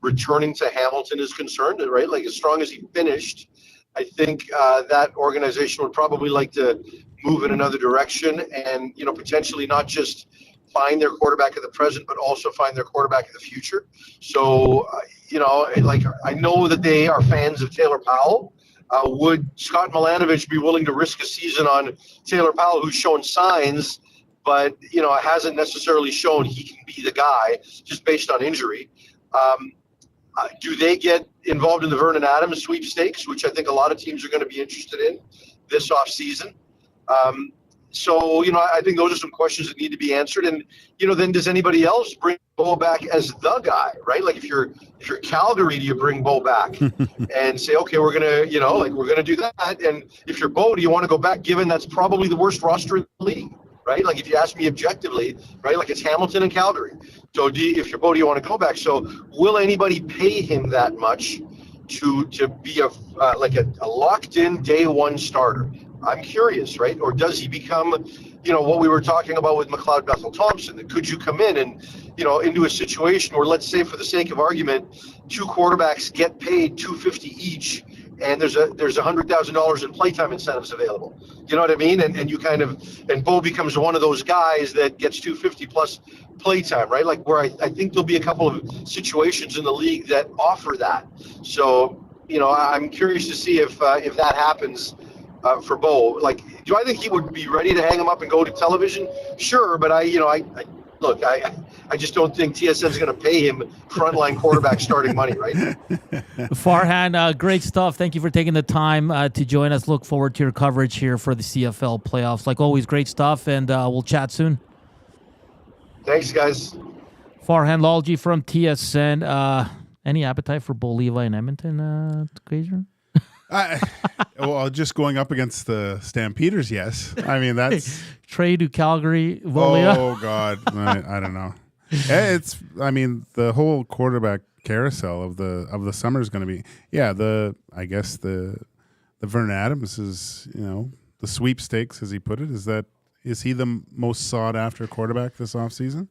returning to Hamilton is concerned, right? Like as strong as he finished, I think that organization would probably like to move in another direction and, potentially not just find their quarterback of the present, but also find their quarterback of the future. So, I know that they are fans of Taylor Powell. Would Scott Milanovich be willing to risk a season on Taylor Powell, who's shown signs, but, hasn't necessarily shown he can be the guy just based on injury? Do they get involved in the Vernon Adams sweepstakes, which I think a lot of teams are going to be interested in this offseason? So, I think those are some questions that need to be answered. And, then does anybody else bring Bo back as the guy, right? Like if you're Calgary, do you bring Bo back and say, okay, we're going to, we're going to do that. And if you're Bo, do you want to go back, given that's probably the worst roster in the league? Right? Like if you ask me objectively, right? Like it's Hamilton and Calgary. So if you're Bo, do you want to go back? So will anybody pay him that much to be a locked-in day one starter? I'm curious, right? Or does he become, what we were talking about with McLeod Bethel Thompson? That could you come in and, into a situation where, let's say for the sake of argument, 2 quarterbacks get paid $250 each, and there's $100,000 in playtime incentives available. You know what I mean? And Bo becomes one of those guys that gets $250 plus playtime, right? Like where I think there'll be a couple of situations in the league that offer that. So, I'm curious to see if that happens for Bo. Like, do I think he would be ready to hang him up and go to television? Sure, but I just don't think TSN's going to pay him frontline quarterback starting money, right? Farhan, great stuff. Thank you for taking the time to join us. Look forward to your coverage here for the CFL playoffs. Like always, great stuff, and we'll chat soon. Thanks, guys. Farhan Lalji from TSN. Any appetite for Bo Levi in Edmonton, Gager? Well, just going up against the Stampeders, yes. I mean, that's trade to Calgary. Oh God, I don't know. The whole quarterback carousel of the summer is going to be, I guess the Vernon Adams is, the sweepstakes, as he put it. Is he the most sought after quarterback this offseason?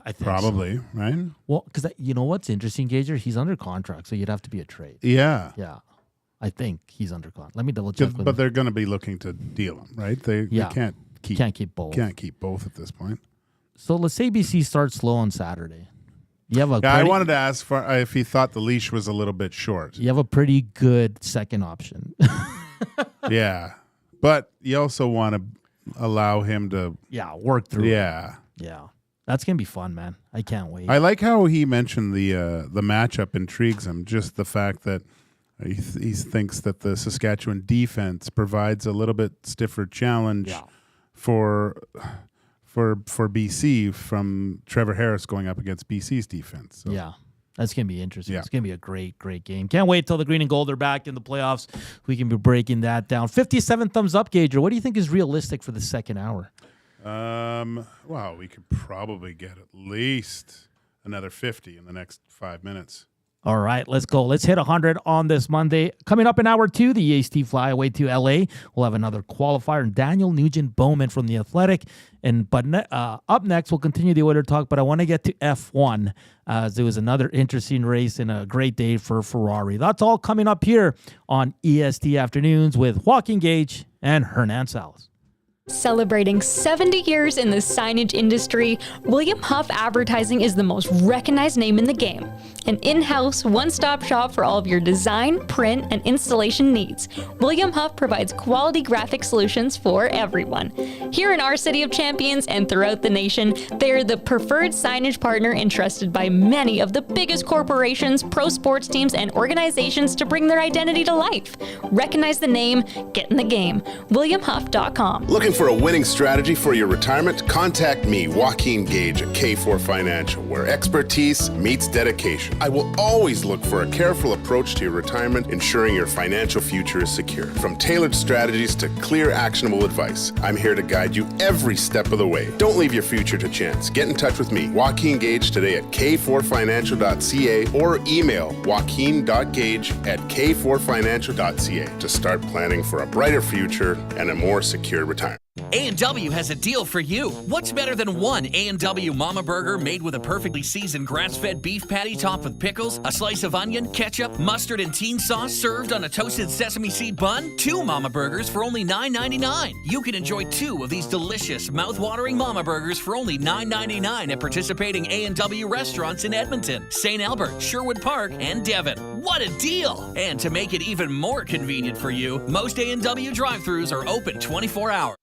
I think probably so. Right. Well, because what's interesting, Gager, he's under contract, so you'd have to be a trade. Yeah. I think he's under contract. Let me double check. But they're going to be looking to deal him, right? They can't keep both. Can't keep both at this point. So let's say BC starts slow on Saturday. You have I wanted to ask if he thought the leash was a little bit short. You have a pretty good second option. Yeah, but you also want to allow him to work through. Yeah. That's gonna be fun, man. I can't wait. I like how he mentioned the matchup intrigues him. Just the fact that he thinks that the Saskatchewan defense provides a little bit stiffer challenge for BC from Trevor Harris going up against BC's defense. So. Yeah, that's going to be interesting. It's going to be a great, great game. Can't wait till the green and gold are back in the playoffs. We can be breaking that down. 57 thumbs up, Gager. What do you think is realistic for the second hour? Well, we could probably get at least another 50 in the next 5 minutes. All right, let's go. Let's hit 100 on this Monday. Coming up in hour 2, the EST fly away to LA. We'll have another qualifier, and Daniel Nugent-Bowman from The Athletic. But up next, we'll continue the Oiler talk, but I want to get to F1 as it was another interesting race and a great day for Ferrari. That's all coming up here on EST Afternoons with Joaquin Gage and Hernan Salas. Celebrating 70 years in the signage industry, William Huff Advertising is the most recognized name in the game. An in-house, one-stop shop for all of your design, print, and installation needs. William Huff provides quality graphic solutions for everyone. Here in our City of Champions and throughout the nation, they are the preferred signage partner entrusted by many of the biggest corporations, pro sports teams, and organizations to bring their identity to life. Recognize the name, get in the game. WilliamHuff.com. Looking for a winning strategy for your retirement? Contact me, Joaquin Gage at K4 Financial, where expertise meets dedication. I will always look for a careful approach to your retirement, ensuring your financial future is secure. From tailored strategies to clear, actionable advice, I'm here to guide you every step of the way. Don't leave your future to chance. Get in touch with me, Joaquin Gage, today at k4financial.ca or email joaquin.gage@k4financial.ca to start planning for a brighter future and a more secure retirement. A&W has a deal for you. What's better than one A&W Mama Burger made with a perfectly seasoned grass-fed beef patty topped with pickles, a slice of onion, ketchup, mustard, and teen sauce served on a toasted sesame seed bun? 2 Mama Burgers for only $9.99. You can enjoy 2 of these delicious, mouth-watering Mama Burgers for only $9.99 at participating A&W restaurants in Edmonton, St. Albert, Sherwood Park, and Devon. What a deal! And to make it even more convenient for you, most A&W drive-thrus are open 24 hours.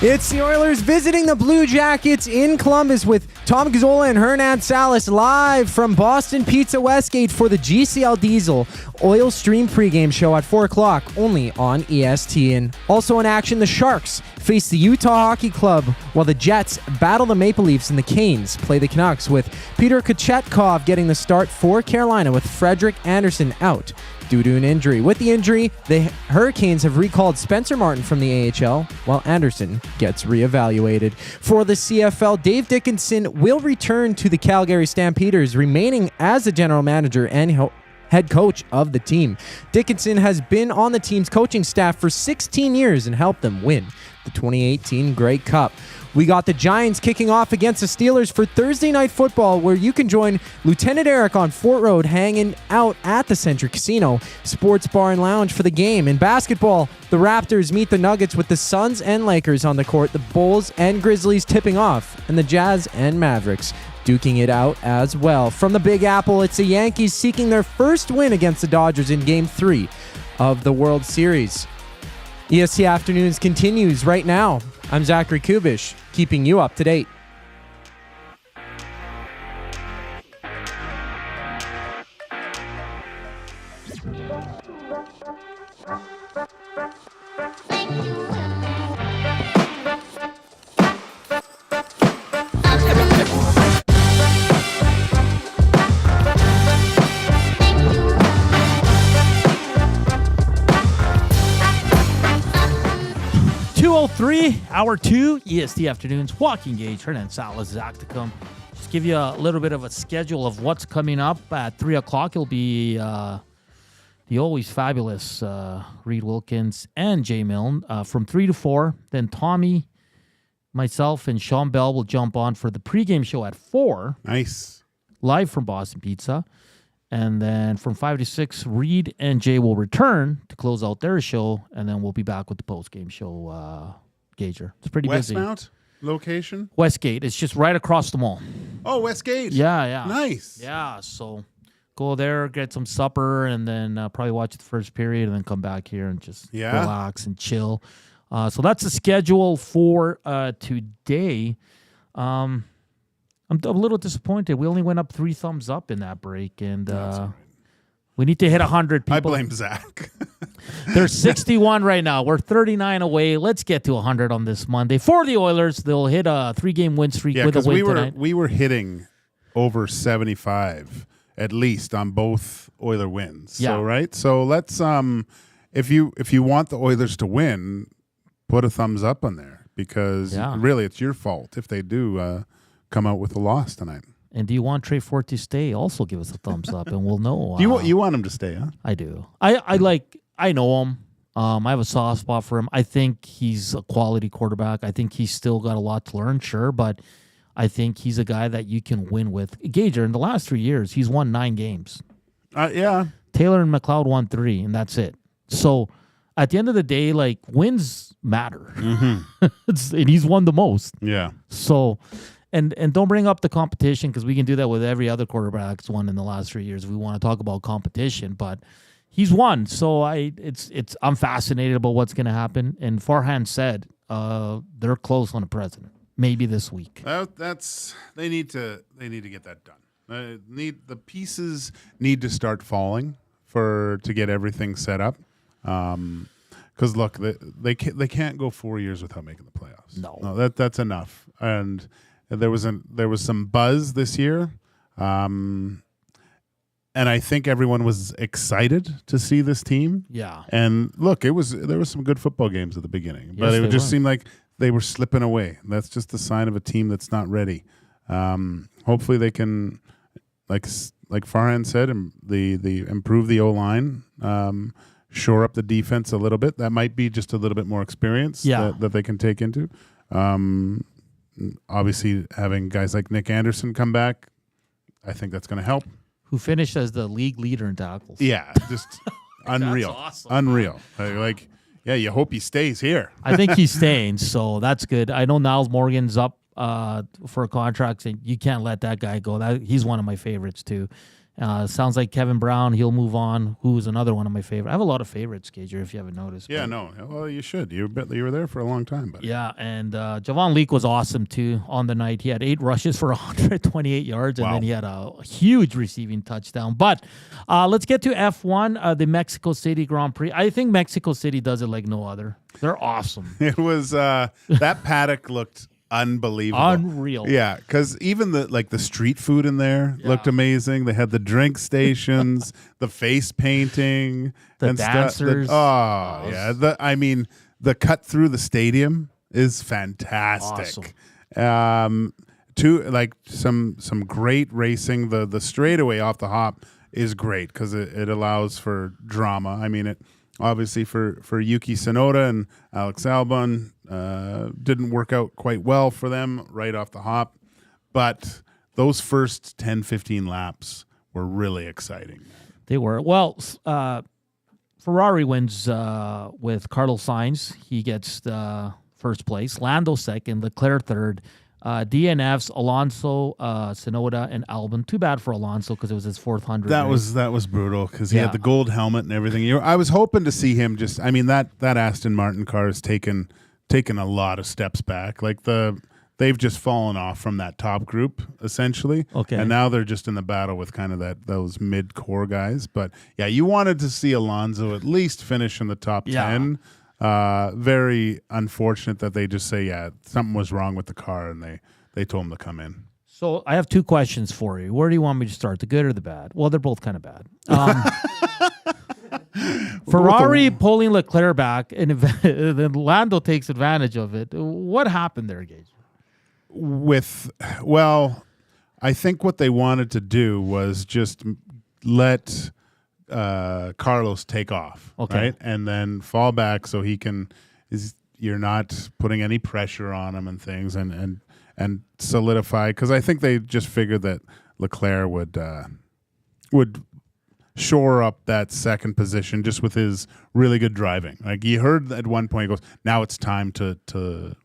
It's the Oilers visiting the Blue Jackets in Columbus with Tom Gazzola and Hernan Salas live from Boston Pizza Westgate for the GCL Diesel Oil Stream pregame show at 4 o'clock, only on EST. And also in action, the Sharks face the Utah Hockey Club, while the Jets battle the Maple Leafs and the Canes play the Canucks, with Peter Kochetkov getting the start for Carolina with Frederik Andersen out due to an injury. With the injury, the Hurricanes have recalled Spencer Martin from the AHL, while Anderson gets reevaluated. For the CFL, Dave Dickinson will return to the Calgary Stampeders, remaining as the general manager and head coach of the team. Dickinson has been on the team's coaching staff for 16 years and helped them win the 2018 Grey Cup. We got the Giants kicking off against the Steelers for Thursday Night Football, where you can join Lieutenant Eric on Fort Road hanging out at the Century Casino Sports Bar and Lounge for the game. In basketball, the Raptors meet the Nuggets with the Suns and Lakers on the court, the Bulls and Grizzlies tipping off, and the Jazz and Mavericks duking it out as well. From the Big Apple, it's the Yankees seeking their first win against the Dodgers in Game 3 of the World Series. EST Afternoons continues right now. I'm Zachary Kubusch, keeping you up to date. Hour 2, EST Afternoons, Joaquin Gage, Hernan Salas, Zachticum. Just give you a little bit of a schedule of what's coming up. At 3 o'clock, it'll be the always fabulous Reed Wilkins and Jay Milne. From 3 to 4, then Tommy, myself, and Sean Bell will jump on for the pregame show at 4. Nice. Live from Boston Pizza. And then from 5 to 6, Reed and Jay will return to close out their show, and then we'll be back with the postgame show, Gager. It's pretty busy. Westmount location? Westgate. It's just right across the mall. Oh, Westgate. Yeah. Nice. Yeah, so go there, get some supper, and then probably watch the first period, and then come back here and just relax and chill. So that's the schedule for today. I'm a little disappointed. We only went up 3 thumbs up in that break, and we need to hit 100 people. I blame Zach. They're 61 right now. We're 39 away. Let's get to 100 on this Monday. For the Oilers, they'll hit a 3-game win streak with a win tonight. We were hitting over 75 at least on both Oiler wins. Yeah. So, right? So let's if you want the Oilers to win, put a thumbs up on there, because really it's your fault if they do come out with a loss tonight. And do you want Trey Ford to stay? Also give us a thumbs up, and we'll know. You want him to stay, huh? I do. I know him. I have a soft spot for him. I think he's a quality quarterback. I think he's still got a lot to learn, sure, but I think he's a guy that you can win with. Gager, in the last 3 years, he's won 9 games. Yeah. Taylor and McLeod won 3, and that's it. So at the end of the day, like, wins matter. Mm-hmm. And he's won the most. Yeah. So... And don't bring up the competition, because we can do that with every other quarterback that's won in the last 3 years. We want to talk about competition, but he's won. So I'm fascinated about what's going to happen. And Farhan said they're close on the president, maybe this week. They need to get that done. The pieces need to start falling to get everything set up. Because look, they can't go 4 years without making the playoffs. No, that's enough. And there was some buzz this year, and I think everyone was excited to see this team. Yeah. And look, there was some good football games at the beginning, but it just seemed like they were slipping away. That's just a sign of a team that's not ready. Hopefully they can, like Farhan said, the improve the O-line, shore up the defense a little bit. That might be just a little bit more experience that they can take into. Obviously, having guys like Nick Anderson come back, I think that's going to help. Who finished as the league leader in tackles. Yeah, just unreal. That's awesome. Unreal. You hope he stays here. I think he's staying, so that's good. I know Niles Morgan's up for a contract, and you can't let that guy go. He's one of my favorites, too. Sounds like Kevin Brown, he'll move on, who is another one of my favorites. I have a lot of favorites, Gager, if you haven't noticed. Yeah, no. Well, you should. You were there for a long time, buddy. Yeah, and Javon Leake was awesome, too, on the night. He had 8 rushes for 128 yards, and then he had a huge receiving touchdown. But let's get to F1, the Mexico City Grand Prix. I think Mexico City does it like no other. They're awesome. It was that paddock looked unbelievable. Unreal. Yeah, because even the street food in there looked amazing. They had the drink stations, the face painting, the and dancers. The cut through the stadium is fantastic. Awesome. Some great racing. The straightaway off the hop is great because it allows for drama. I mean, it obviously for Yuki Tsunoda and Alex Albon didn't work out quite well for them right off the hop, but those first 10-15 laps were really exciting. They were. Well, Ferrari wins with Carlos Sainz. He gets the first place. Lando second. Leclerc third. DNFs, Alonso, Tsunoda, and Albon. Too bad for Alonso because it was his 400. That was brutal because he had the gold helmet and everything. I was hoping to see him just. I mean that Aston Martin car has taken a lot of steps back. Like they've just fallen off from that top group essentially. Okay, and now they're just in the battle with kind of those mid-core guys. But yeah, you wanted to see Alonso at least finish in the top 10. Very unfortunate that they just say, something was wrong with the car, and they told him to come in. So I have 2 questions for you. Where do you want me to start, the good or the bad? Well, they're both kind of bad. Ferrari pulling Leclerc back, and then Lando takes advantage of it. What happened there, Gage? I think what they wanted to do was just let Carlos take off, right, and then fall back so he can. You're not putting any pressure on him and things, and solidify. Because I think they just figured that Leclerc would shore up that second position just with his really good driving. Like you heard at one point, he goes, "Now it's time to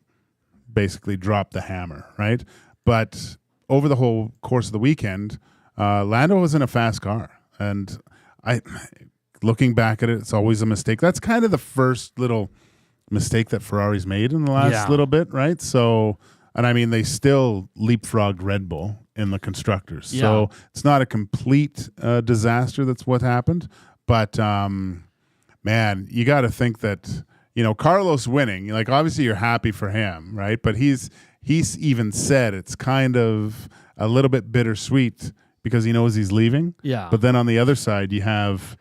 basically drop the hammer," right? But over the whole course of the weekend, Lando was in a fast car, and looking back at it, it's always a mistake. That's kind of the first little mistake that Ferrari's made in the last little bit, right? So, and I mean, they still leapfrogged Red Bull in the constructors. Yeah. So it's not a complete disaster. That's what happened. But, man, you got to think that, Carlos winning, like obviously you're happy for him, right? But he's even said it's kind of a little bit bittersweet because he knows he's leaving. Yeah. But then on the other side, you have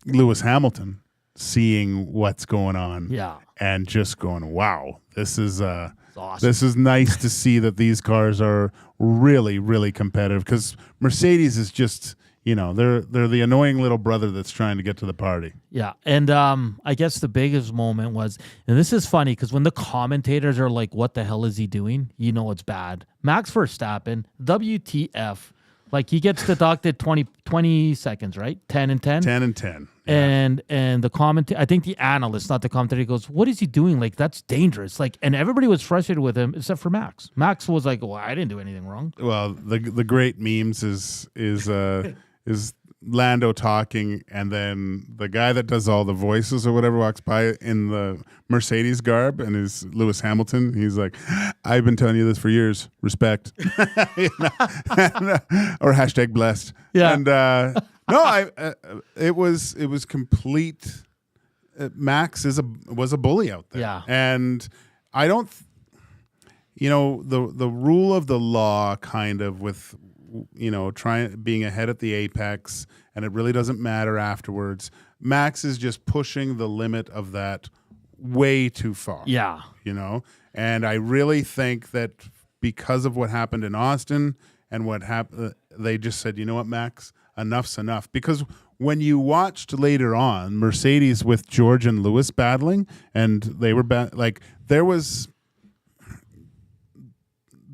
Lewis Hamilton seeing what's going on. Yeah. And just going, wow, this is awesome. This is nice to see that these cars are really, really competitive because Mercedes is just, they're the annoying little brother that's trying to get to the party. Yeah, and I guess the biggest moment was, and this is funny because when the commentators are like, what the hell is he doing? It's bad. Max Verstappen, WTF. Like he gets deducted 20 seconds, right? 10 and 10? 10 and 10. Yeah. And the commentator, I think the analyst, not the commentator, goes, what is he doing? Like, that's dangerous. Like, and everybody was frustrated with him except for Max. Max was like, well, I didn't do anything wrong. Well, the great memes is Lando talking, and then the guy that does all the voices or whatever walks by in the Mercedes garb and is Lewis Hamilton. He's like, I've been telling you this for years. Respect. Or hashtag blessed. Yeah. And it was complete. Max was a bully out there. Yeah. And I don't, the rule of the law kind of with, being ahead at the apex, and it really doesn't matter afterwards. Max is just pushing the limit of that way too far. Yeah. And I really think that because of what happened in Austin and what happened, they just said, you know what, Max, enough's enough. Because when you watched later on Mercedes with George and Lewis battling, and they were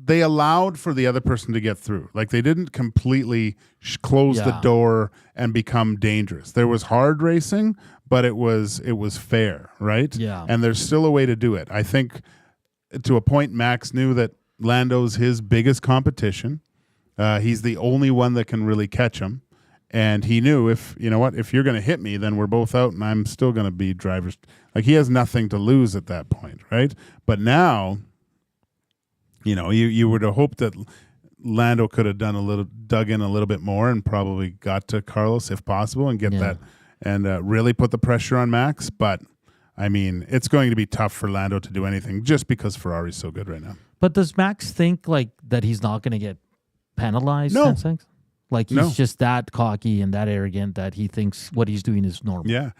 they allowed for the other person to get through. Like they didn't completely close the door and become dangerous. There was hard racing, but it was fair, right? Yeah. And there's still a way to do it. I think to a point, Max knew that Lando's his biggest competition. He's the only one that can really catch him. And he knew if you're going to hit me, then we're both out and I'm still going to be driver's. Like, he has nothing to lose at that point, right? But now, you would have hoped that Lando could have dug in a little bit more and probably got to Carlos if possible and get that and really put the pressure on Max. But, I mean, it's going to be tough for Lando to do anything just because Ferrari's so good right now. But does Max think like that he's not going to get penalized? No. Like he's just that cocky and that arrogant that he thinks what he's doing is normal. Yeah.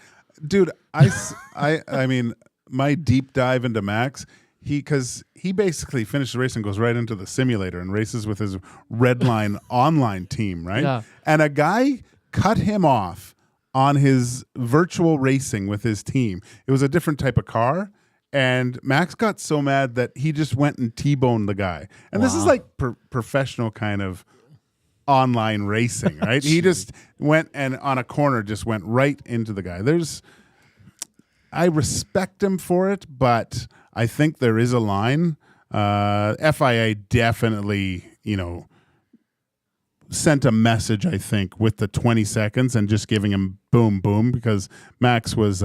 Dude, I mean, my deep dive into Max, because he basically finished the race and goes right into the simulator and races with his Redline online team, right? Yeah. And a guy cut him off on his virtual racing with his team. It was a different type of car. And Max got so mad that he just went and T-boned the guy. And this is like professional kind of online racing, right? He just went and on a corner just went right into the guy. I respect him for it, but I think there is a line. FIA definitely, sent a message, I think, with the 20 seconds and just giving him boom, boom, because Max was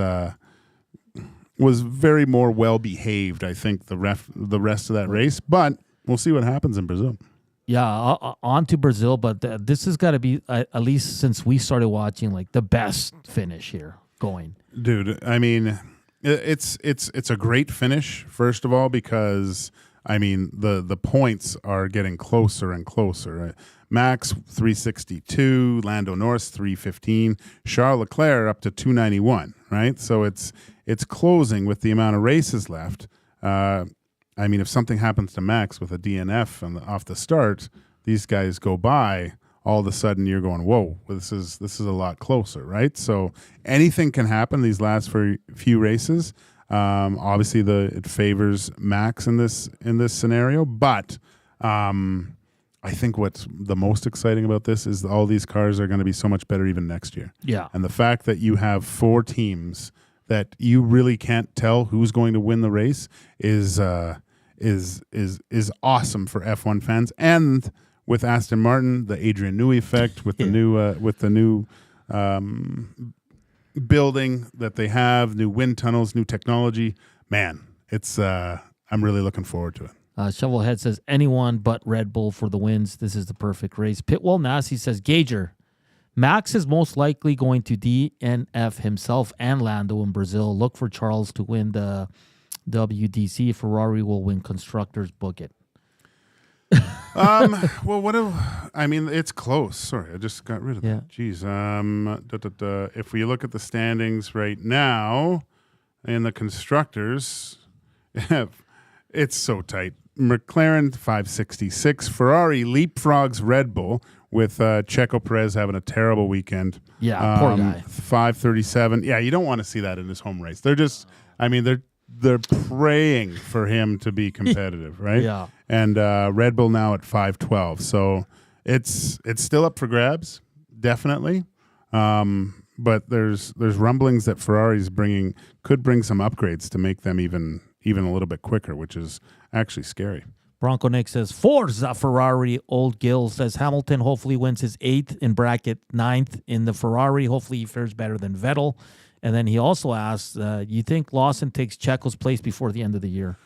very more well behaved, I think, the rest of that race. But we'll see what happens in Brazil. Yeah, on to Brazil, but this has got to be, at least since we started watching, like the best finish here going. Dude, I mean, it's a great finish, first of all, because, I mean, the points are getting closer and closer. Right? Max, 362, Lando Norris, 315, Charles Leclerc up to 291, right? So it's closing with the amount of races left. I mean, if something happens to Max with a DNF off the start, these guys go by, all of a sudden you're going, whoa, this is a lot closer, right? So anything can happen these last few races. Obviously, it favors Max in this scenario, but I think what's the most exciting about this is all these cars are going to be so much better even next year. Yeah, and the fact that you have 4 teams that you really can't tell who's going to win the race is awesome for F1 fans. And with Aston Martin, the Adrian Newey effect with the new building that they have, new wind tunnels, new technology. Man, it's I'm really looking forward to it. Shovelhead says anyone but Red Bull for the wins. This is the perfect race. Pitwell Nasty says Gager. Max is most likely going to DNF himself and Lando in Brazil. Look for Charles to win the WDC. Ferrari will win constructors. Book it. Well, I mean, it's close. Sorry, I just got rid of that. Jeez. If we look at the standings right now in the constructors, it's so tight. McLaren 566, Ferrari leapfrogs Red Bull with Checo Perez having a terrible weekend. Yeah, poor guy. 537. Yeah, you don't want to see that in his home race. They're just, I mean, they're praying for him to be competitive, right? Yeah. And Red Bull now at 512. So it's still up for grabs, definitely. But there's rumblings that Ferrari's could bring some upgrades to make them even a little bit quicker, which is actually scary. Bronco Nick says, Forza Ferrari. Old Gil says Hamilton hopefully wins his 8th in bracket 9th in the Ferrari. Hopefully he fares better than Vettel. And then he also asks, you think Lawson takes Checo's place before the end of the year?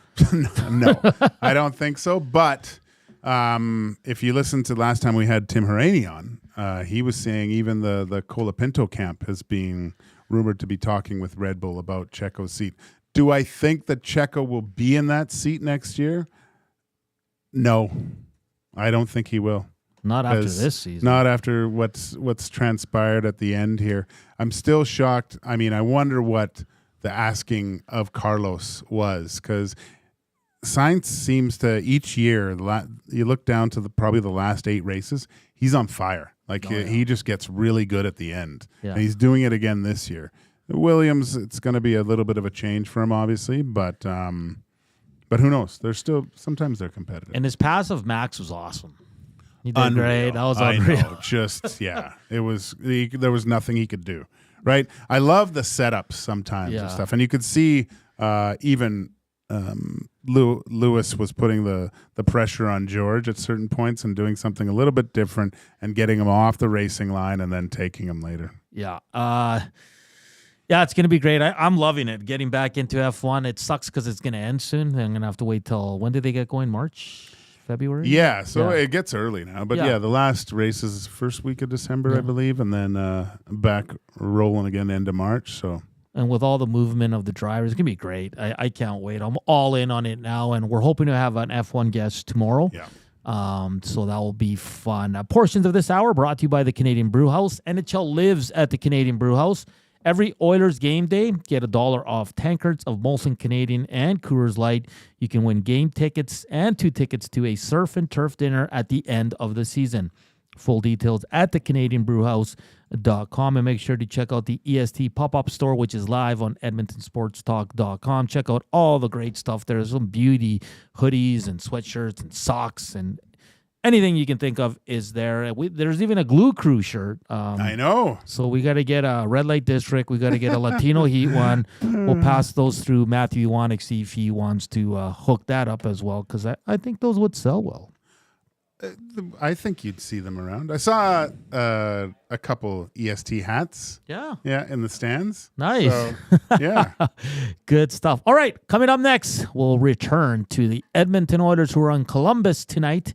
No, I don't think so. But if you listen to last time we had Tim Hraney on, he was saying even the Colapinto camp has been rumored to be talking with Red Bull about Checo's seat. Do I think that Checo will be in that seat next year? No, I don't think he will. Not after this season. Not after what's transpired at the end here. I'm still shocked. I mean, I wonder what the asking of Carlos was, because Sainz seems to each year, you look down to probably the last 8 races, he's on fire. Like he just gets really good at the end. Yeah. And he's doing it again this year. Williams, it's going to be a little bit of a change for him, obviously, but who knows? Sometimes they're competitive. And his pass of Max was awesome. He did Unreal. great. That was unreal. I know. Just, yeah. It was, there was nothing he could do, right? I love the setups sometimes and stuff. And you could see even Lewis was putting the pressure on George at certain points and doing something a little bit different and getting him off the racing line and then taking him later. Yeah. Yeah, it's going to be great. I'm loving it. Getting back into F1. It sucks because it's going to end soon. I'm going to have to wait till, when do they get going? March? February? Yeah, so it gets early now. But the last race is first week of December, I believe, and then back rolling again end of March. So. And with all the movement of the drivers, it's going to be great. I can't wait. I'm all in on it now, and we're hoping to have an F1 guest tomorrow. Yeah. So that will be fun. Portions of this hour brought to you by the Canadian Brew House. NHL lives at the Canadian Brew House. Every Oilers game day, get $1 off tankards of Molson Canadian and Coors Light. You can win game tickets and 2 tickets to a surf and turf dinner at the end of the season. Full details at thecanadianbrewhouse.com, and make sure to check out the EST pop-up store, which is live on edmontonsportstalk.com. Check out all the great stuff. There's some beauty hoodies and sweatshirts and socks and anything you can think of is there. There's even a Glue Crew shirt. I know. So we got to get a Red Light District. We got to get a Latino Heat one. We'll pass those through Matthew Iwanek, see if he wants to hook that up as well, because I think those would sell well. I think you'd see them around. I saw a couple EST hats. Yeah, in the stands. Nice. So, yeah. Good stuff. All right, coming up next, we'll return to the Edmonton Oilers, who are on Columbus tonight.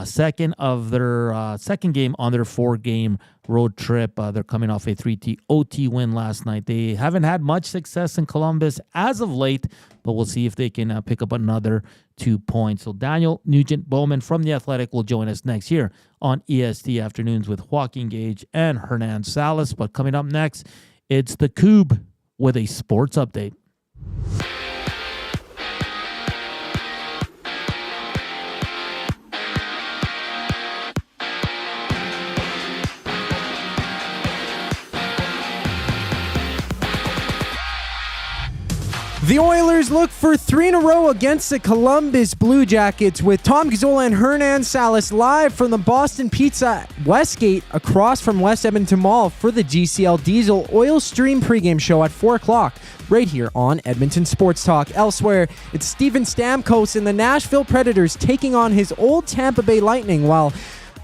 Second game on their 4-game road trip. They're coming off a 3-2 OT win last night. They haven't had much success in Columbus as of late, but we'll see if they can pick up another 2 points. So Daniel Nugent-Bowman from The Athletic will join us next year on EST Afternoons with Joaquin Gage and Hernan Salas. But coming up next, it's the Cube with a sports update. The Oilers look for 3 in a row against the Columbus Blue Jackets with Tom Gazzola and Hernan Salas live from the Boston Pizza Westgate across from West Edmonton Mall for the GCL Diesel Oil Stream pregame show at 4 o'clock right here on Edmonton Sports Talk. Elsewhere, it's Steven Stamkos and the Nashville Predators taking on his old Tampa Bay Lightning while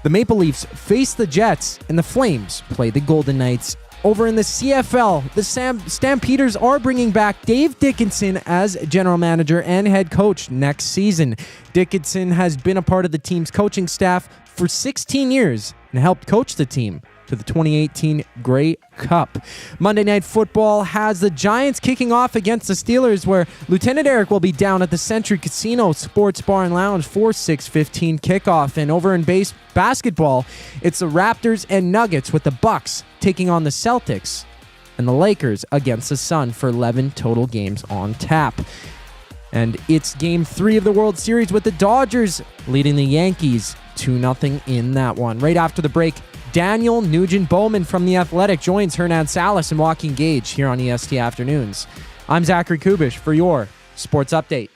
the Maple Leafs face the Jets and the Flames play the Golden Knights. Over in the CFL, the Stampeders are bringing back Dave Dickinson as general manager and head coach next season. Dickinson has been a part of the team's coaching staff for 16 years and helped coach the team to the 2018 Grey Cup. Monday Night Football has the Giants kicking off against the Steelers, where Lieutenant Eric will be down at the Century Casino Sports Bar and Lounge for 6:15 kickoff. And over in basketball, it's the Raptors and Nuggets with the Bucks taking on the Celtics and the Lakers against the Sun for 11 total games on tap. And it's Game 3 of the World Series with the Dodgers leading the Yankees 2-0 in that one. Right after the break, Daniel Nugent-Bowman from The Athletic joins Hernan Salas and Joaquin Gage here on EST Afternoons. I'm Zachary Kubusch for your Sports Update.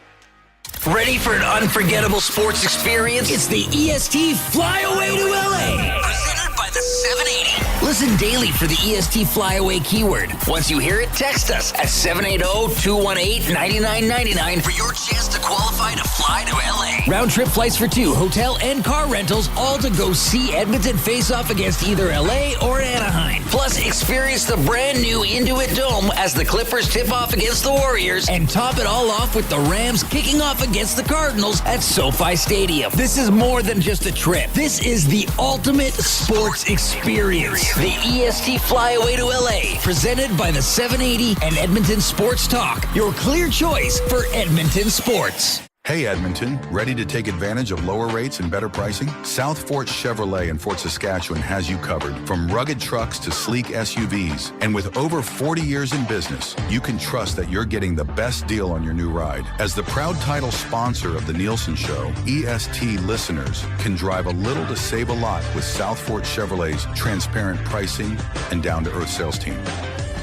Ready for an unforgettable sports experience? It's the EST Flyaway to LA. Presented by the 780. Listen daily for the EST Flyaway keyword. Once you hear it, text us at 780-218-9999 for your chance to qualify to fly to LA. Round trip flights for 2, hotel and car rentals, all to go see Edmonton face off against either LA or Anaheim. Plus, experience the brand new Intuit Dome as the Clippers tip off against the Warriors, and top it all off with the Rams kicking off against the Cardinals at SoFi Stadium. This is more than just a trip. This is the ultimate sports experience. The EST Flyaway to LA, presented by the 780 and Edmonton Sports Talk. Your clear choice for Edmonton sports. Hey Edmonton, ready to take advantage of lower rates and better pricing? South Fort Chevrolet in Fort Saskatchewan has you covered. From rugged trucks to sleek SUVs. And with over 40 years in business, you can trust that you're getting the best deal on your new ride. As the proud title sponsor of The Nielsen Show, EST listeners can drive a little to save a lot with South Fort Chevrolet's transparent pricing and down-to-earth sales team.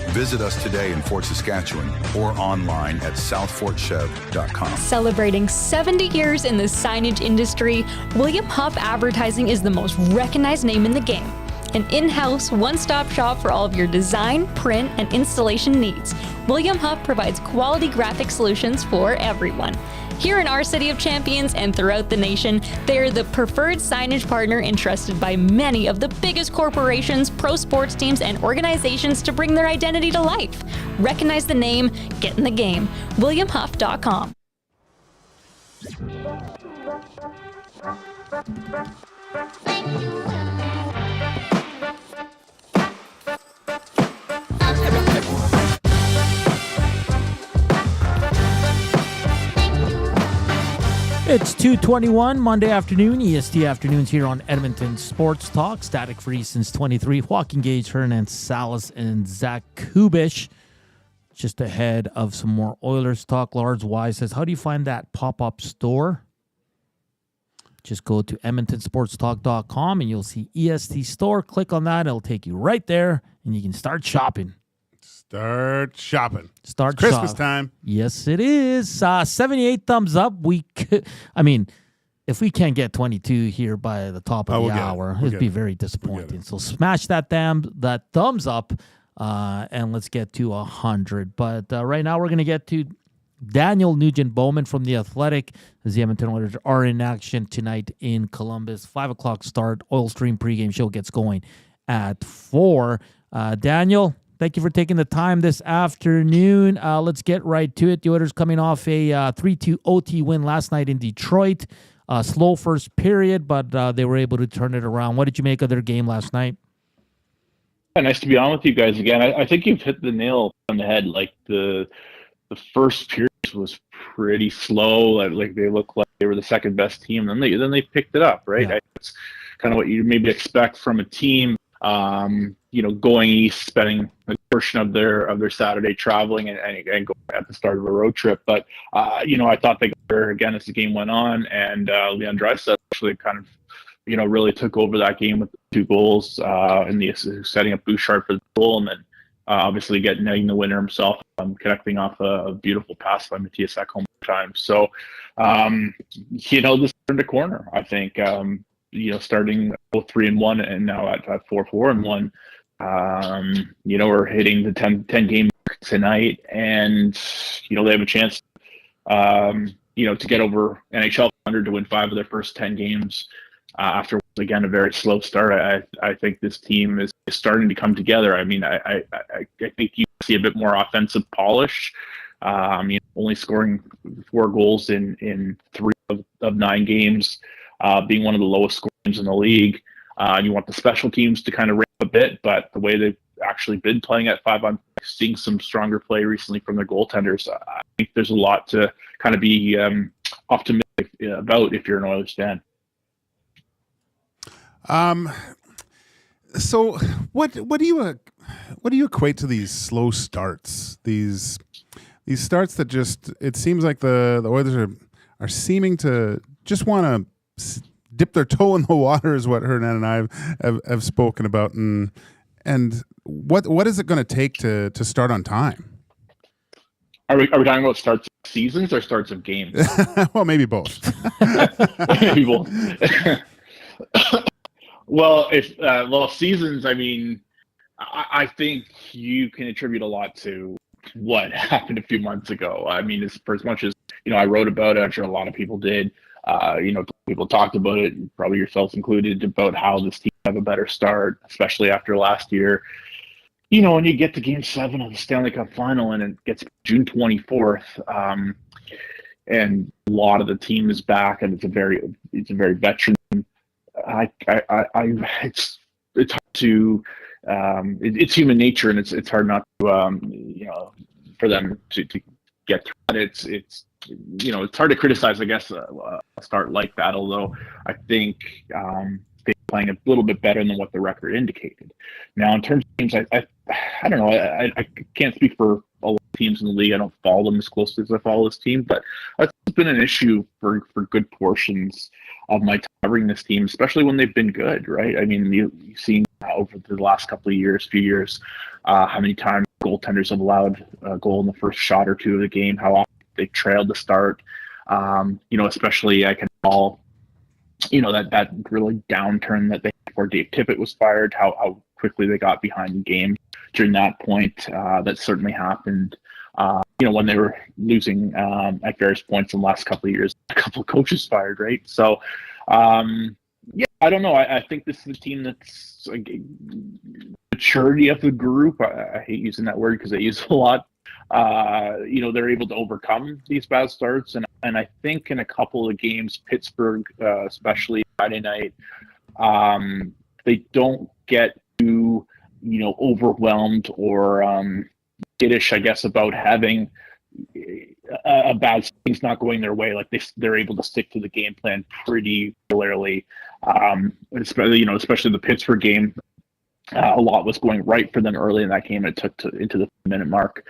Visit us today in Fort Saskatchewan or online at southfortchev.com. Celebrating 70 years in the signage industry, William Huff Advertising is the most recognized name in the game. An in-house, one-stop shop for all of your design, print, and installation needs. William Huff provides quality graphic solutions for everyone. Here in our City of Champions and throughout the nation, they're the preferred signage partner entrusted by many of the biggest corporations, pro sports teams, and organizations to bring their identity to life. Recognize the name, get in the game. WilliamHuff.com. It's 2:21 Monday afternoon, EST afternoons here on Edmonton Sports Talk. Static free since 23. Joaquin Gage, Hernan Salas, and Zach Kubusch. Just ahead of some more Oilers talk. Lars Wise says, how do you find that pop-up store? Just go to EdmontonSportsTalk.com and you'll see EST store. Click on that. It'll take you right there and you can start shopping. Start shopping. Start Christmas shop. time. Yes, it is. 78 thumbs up. If we can't get 22 here by the top of the hour, it'd be very disappointing. So smash that thumbs up, and let's get to 100. But right now we're going to get to Daniel Nugent-Bowman from The Athletic, as the Edmonton Oilers are in action tonight in Columbus. 5 o'clock start. Oil Stream pregame show gets going at 4. Daniel, thank you for taking the time this afternoon. Let's get right to it. The Oilers coming off a 3-2 OT win last night in Detroit. Slow first period, but they were able to turn it around. What did you make of their game last night? Yeah, nice to be on with you guys again. I think you've hit the nail on the head. Like the first period was pretty slow. Like they looked like they were the second best team. Then they picked it up, right? Yeah. It's kind of what you maybe expect from a team. Going east, spending a portion of their Saturday traveling and going at the start of a road trip. But I thought they got better again as the game went on, and Leon Draisaitl actually kind of really took over that game with 2 goals in the setting up Bouchard for the goal, and then obviously netting the winner himself, connecting off a beautiful pass by Matthias Ekholm time. So this turned a corner, I think. Starting 3-1 and now at 4-4-1. We're hitting the 10 game mark tonight, and they have a chance to get over NHL 100 to win 5 of their first 10 games after again a very slow start. I think this team is starting to come together. I mean, I think you see a bit more offensive polish. Only scoring 4 goals in 3 of 9 games. Being one of the lowest scorers in the league. You want the special teams to kind of ramp a bit, but the way they've actually been playing at 5-on-5, seeing some stronger play recently from their goaltenders, I think there's a lot to kind of be optimistic about if you're an Oilers fan. So what do you equate to these slow starts? These starts that just, it seems like the Oilers are seeming to just want to dip their toe in the water, is what Hernan and I have spoken about, and what is it going to take to start on time? Are we talking about starts of seasons or starts of games? Well, maybe both. Maybe both. Well, seasons. I mean, I think you can attribute a lot to what happened a few months ago. I mean, for as much as I wrote about it, I'm sure a lot of people did. People talked about it, probably yourselves included, about how this team have a better start, especially after last year. When you get to Game 7 of the Stanley Cup Final and it gets June 24th, and a lot of the team is back, and it's a very veteran. It's hard to it's human nature, and it's hard not to for them to get through it. It's hard to criticize, I guess, a start like that, although I think they're playing a little bit better than what the record indicated. Now, in terms of teams, I don't know. I can't speak for a lot of teams in the league. I don't follow them as closely as I follow this team, but it's been an issue for good portions of my time covering this team, especially when they've been good, right? I mean, you've seen over the last few years, how many times goaltenders have allowed a goal in the first shot or 2 of the game, how often they trailed to start. Especially I can recall, that really downturn that they had before Dave Tippett was fired, how quickly they got behind the game during that point. That certainly happened when they were losing at various points in the last couple of years, a couple of coaches fired, right? So, I don't know. I think this is a team that's like maturity of the group. I hate using that word because I use it a lot. They're able to overcome these bad starts, and I think in a couple of games, Pittsburgh, especially Friday night, they don't get too overwhelmed or skittish, I guess, about having a bad things not going their way. Like they're able to stick to the game plan pretty clearly. Especially the Pittsburgh game, a lot was going right for them early in that game. It took into the minute mark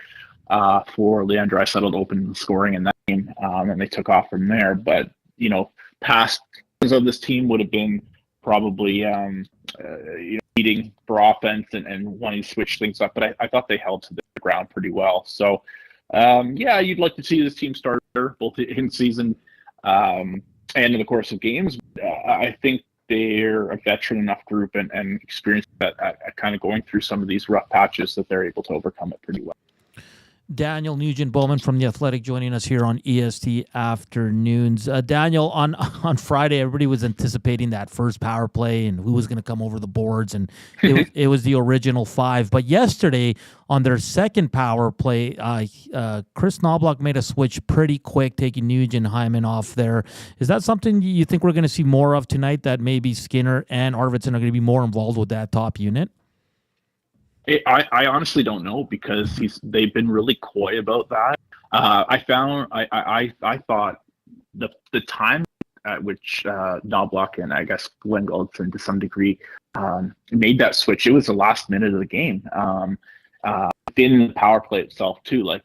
for Leon Draisaitl to open scoring in that game, and they took off from there. But past of this team would have been probably needing for offense and wanting to switch things up. But I thought they held to the ground pretty well. So you'd like to see this team start better, both in season and in the course of games. I think they're a veteran enough group and experienced at kind of going through some of these rough patches that they're able to overcome it pretty well. Daniel Nugent-Bowman from The Athletic joining us here on EST Afternoons. Daniel, on Friday, everybody was anticipating that first power play and who was going to come over the boards, and it was the original five. But yesterday, on their second power play, Chris Knoblauch made a switch pretty quick, taking Nugent Hyman off there. Is that something you think we're going to see more of tonight, that maybe Skinner and Arvidsson are going to be more involved with that top unit? I honestly don't know, because they've been really coy about that. I thought the time at which Knoblauch and I guess Glenn Gulldson to some degree made that switch, it was the last minute of the game. Within the power play itself too, like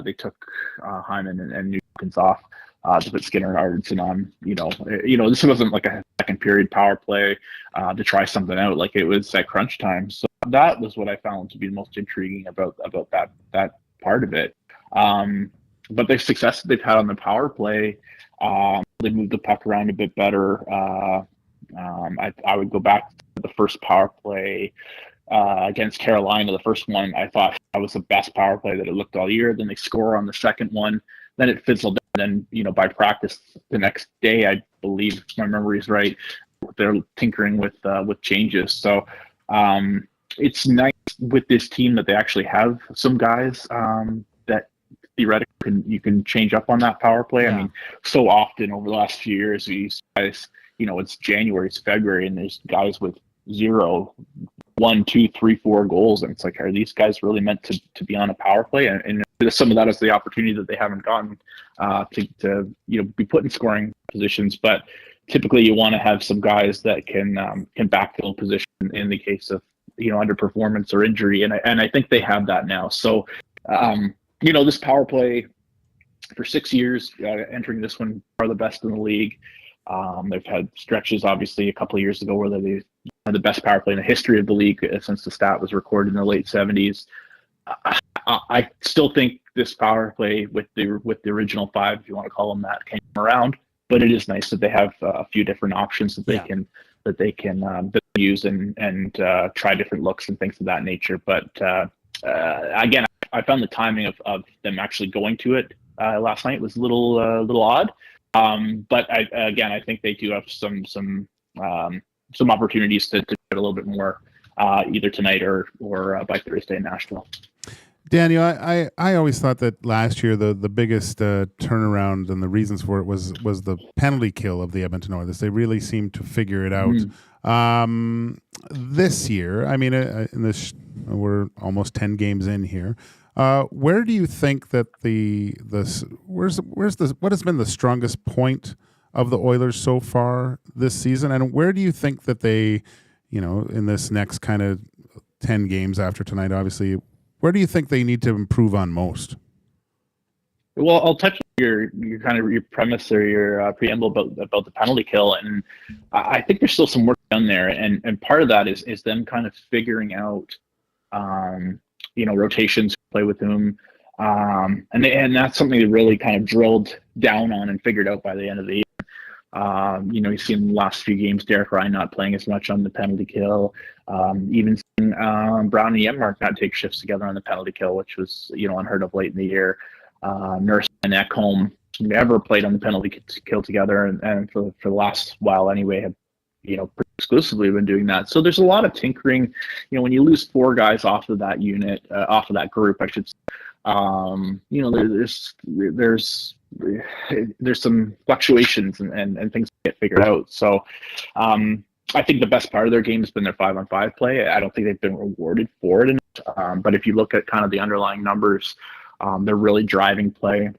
they took Hyman and Nugent off to put Skinner and Arvidsson on. This wasn't like a second period power play to try something out. Like, it was at crunch time. So that was what I found to be the most intriguing about that part of it. But the success that they've had on the power play, they moved the puck around a bit better. I would go back to the first power play against Carolina. The first one, I thought that was the best power play that it looked all year. Then they score on the second one. Then it fizzled. And then, by practice the next day, I believe, if my memory is right, they're tinkering with changes. So it's nice with this team that they actually have some guys that theoretically you can change up on that power play. Yeah. I mean, so often over the last few years, these guys, it's January, it's February, and there's guys with 0, 1, 2, 3, 4 goals, and it's like, are these guys really meant to be on a power play? And some of that is the opportunity that they haven't gotten to be put in scoring positions. But typically, you want to have some guys that can backfill position in the case of underperformance or injury, and I think they have that now. So this power play for 6 years, entering this one, are the best in the league. They've had stretches, obviously, a couple of years ago where they had the best power play in the history of the league since the stat was recorded in the late 70s. I still think this power play with the original five, if you want to call them that, came around. But it is nice that they have a few different options that they can use and try different looks and things of that nature. But again, I found the timing of them actually going to it last night was a little odd. But I think they do have some opportunities to get a little bit more either tonight or by Thursday in Nashville. Daniel, I always thought that last year the biggest turnaround and the reasons for it was the penalty kill of the Edmonton Oilers. They really seemed to figure it out. This year, I mean, we're almost 10 games in here. Where do you think that what has been the strongest point of the Oilers so far this season, and where do you think that they, in this next kind of 10 games after tonight, obviously, where do you think they need to improve on most? Well, I'll touch on your kind of your premise or your preamble about the penalty kill, and I think there's still some work done there, and part of that is them kind of figuring out, rotations, play with whom, and that's something they really kind of drilled down on and figured out by the end of the year. You've seen the last few games, Derek Ryan not playing as much on the penalty kill. Even seeing Brown and Yenmark not take shifts together on the penalty kill, which was, unheard of late in the year. Nurse and Ekholm never played on the penalty kill together, and for the last while anyway, have exclusively been doing that. So there's a lot of tinkering. When you lose 4 guys off of that unit, off of that group, I should say, there's some fluctuations and things get figured out. So I think the best part of their game has been their 5-on-5 play. I don't think they've been rewarded for it enough. But if you look at kind of the underlying numbers, they're really driving play.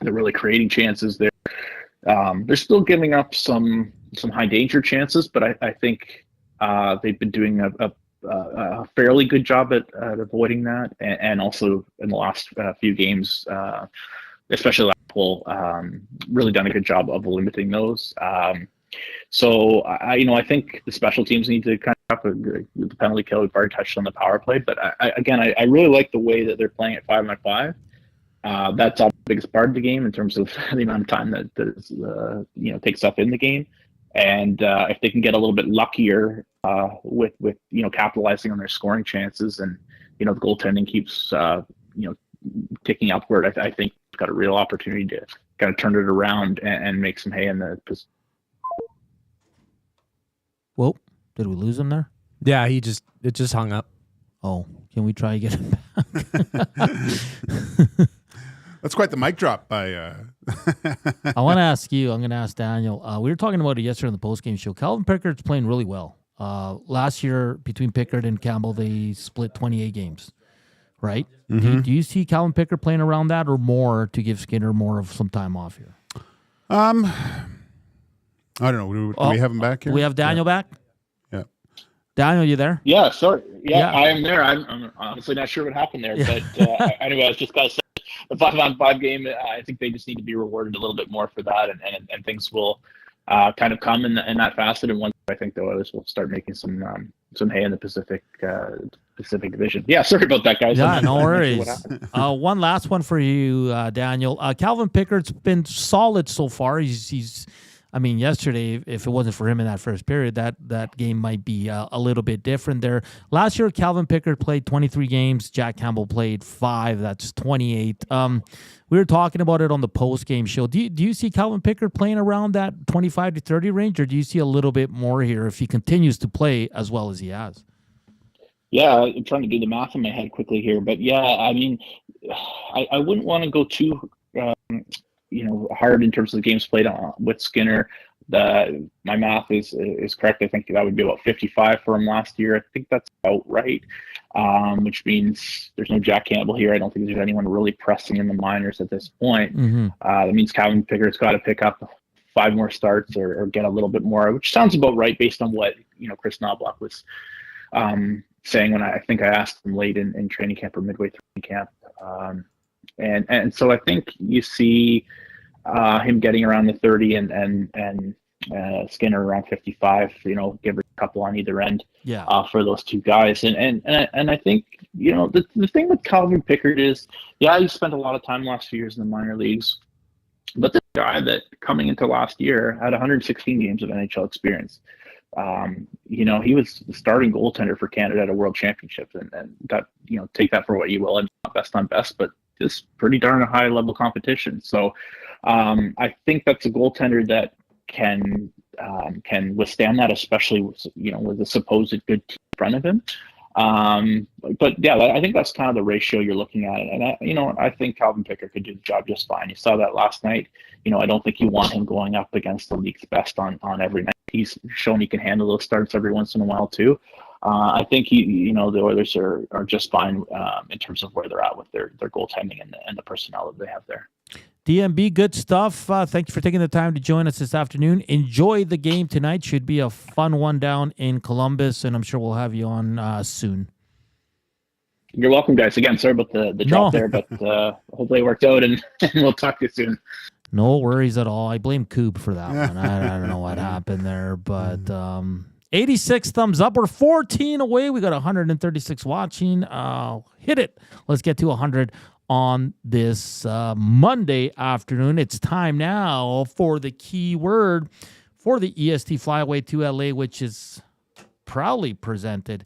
They're really creating chances. They're still giving up some high danger chances, but I think they've been doing a fairly good job at avoiding that, and also in the last few games, especially last poll, really done a good job of limiting those. So I think the special teams need to kind of up the penalty kill. We've already touched on the power play, but I really like the way that they're playing at 5-on-5. That's the biggest part of the game in terms of the amount of time that takes up in the game. And if they can get a little bit luckier with capitalizing on their scoring chances, and the goaltending keeps ticking upward, I think they've got a real opportunity to kind of turn it around and make some hay in the. Whoa! Did we lose him there? Yeah, it just hung up. Oh, can we try to get him back? That's quite the mic drop by. I want to ask you. I'm going to ask Daniel. We were talking about it yesterday on the postgame show. Calvin Pickart's playing really well. Last year, between Pickard and Campbell, they split 28 games, right? Mm-hmm. Do you see Calvin Pickard playing around that, or more to give Skinner more of some time off here? I don't know. Do we have him back here? We have Daniel back? Yeah. Daniel, you there? Yeah, sorry. Yeah, I am there. I'm honestly not sure what happened there, but anyway, I was just going to say, the 5-on-5 game, I think they just need to be rewarded a little bit more for that, and things will kind of come in that facet. And once I think the Oilers will start making some hay in the Pacific Division. Yeah, sorry about that, guys. Yeah, no worries. One last one for you, Daniel. Calvin Pickard's been solid so far. He's yesterday, if it wasn't for him in that first period, that game might be a little bit different there. Last year, Calvin Pickard played 23 games. Jack Campbell played 5. That's 28. We were talking about it on the post-game show. Do you see Calvin Pickard playing around that 25 to 30 range, or do you see a little bit more here if he continues to play as well as he has? Yeah, I'm trying to do the math in my head quickly here. But, yeah, I wouldn't want to go too hard in terms of the games played with Skinner. My math is correct. I think that would be about 55 for him last year. I think that's about right, which means there's no Jack Campbell here. I don't think there's anyone really pressing in the minors at this point. Mm-hmm. That means Calvin Pickard's got to pick up 5 more starts or get a little bit more, which sounds about right based on what Chris Knobloch was saying when I think I asked him late in training camp or midway through training camp. And so I think you see him getting around the 30 and Skinner around 55. Give a couple on either end. Yeah. For those two guys, and I think the thing with Calvin Pickard is, he spent a lot of time last few years in the minor leagues, but the guy that coming into last year had 116 games of NHL experience. He was the starting goaltender for Canada at a World Championship, and that take that for what you will. And not best on best, but just pretty darn a high level competition. So I think that's a goaltender that can withstand that, especially with a supposed good team in front of him. But yeah, I think that's kind of the ratio you're looking at, and I think Calvin Pickard could do the job just fine. You saw that last night. I don't think you want him going up against the league's best on every night. He's shown he can handle those starts every once in a while too. I think the Oilers are just fine in terms of where they're at with their goaltending and the personnel that they have there. DMB, good stuff. Thanks for taking the time to join us this afternoon. Enjoy the game tonight. Should be a fun one down in Columbus, and I'm sure we'll have you on soon. You're welcome, guys. Again, sorry about the drop there, but hopefully it worked out, and we'll talk to you soon. No worries at all. I blame Kub for that one. I don't know what happened there, but 86 thumbs up. We're 14 away. We got 136 watching. Hit it. Let's get to 100 on this Monday afternoon. It's time now for the keyword for the EST Flyaway to LA, which is proudly presented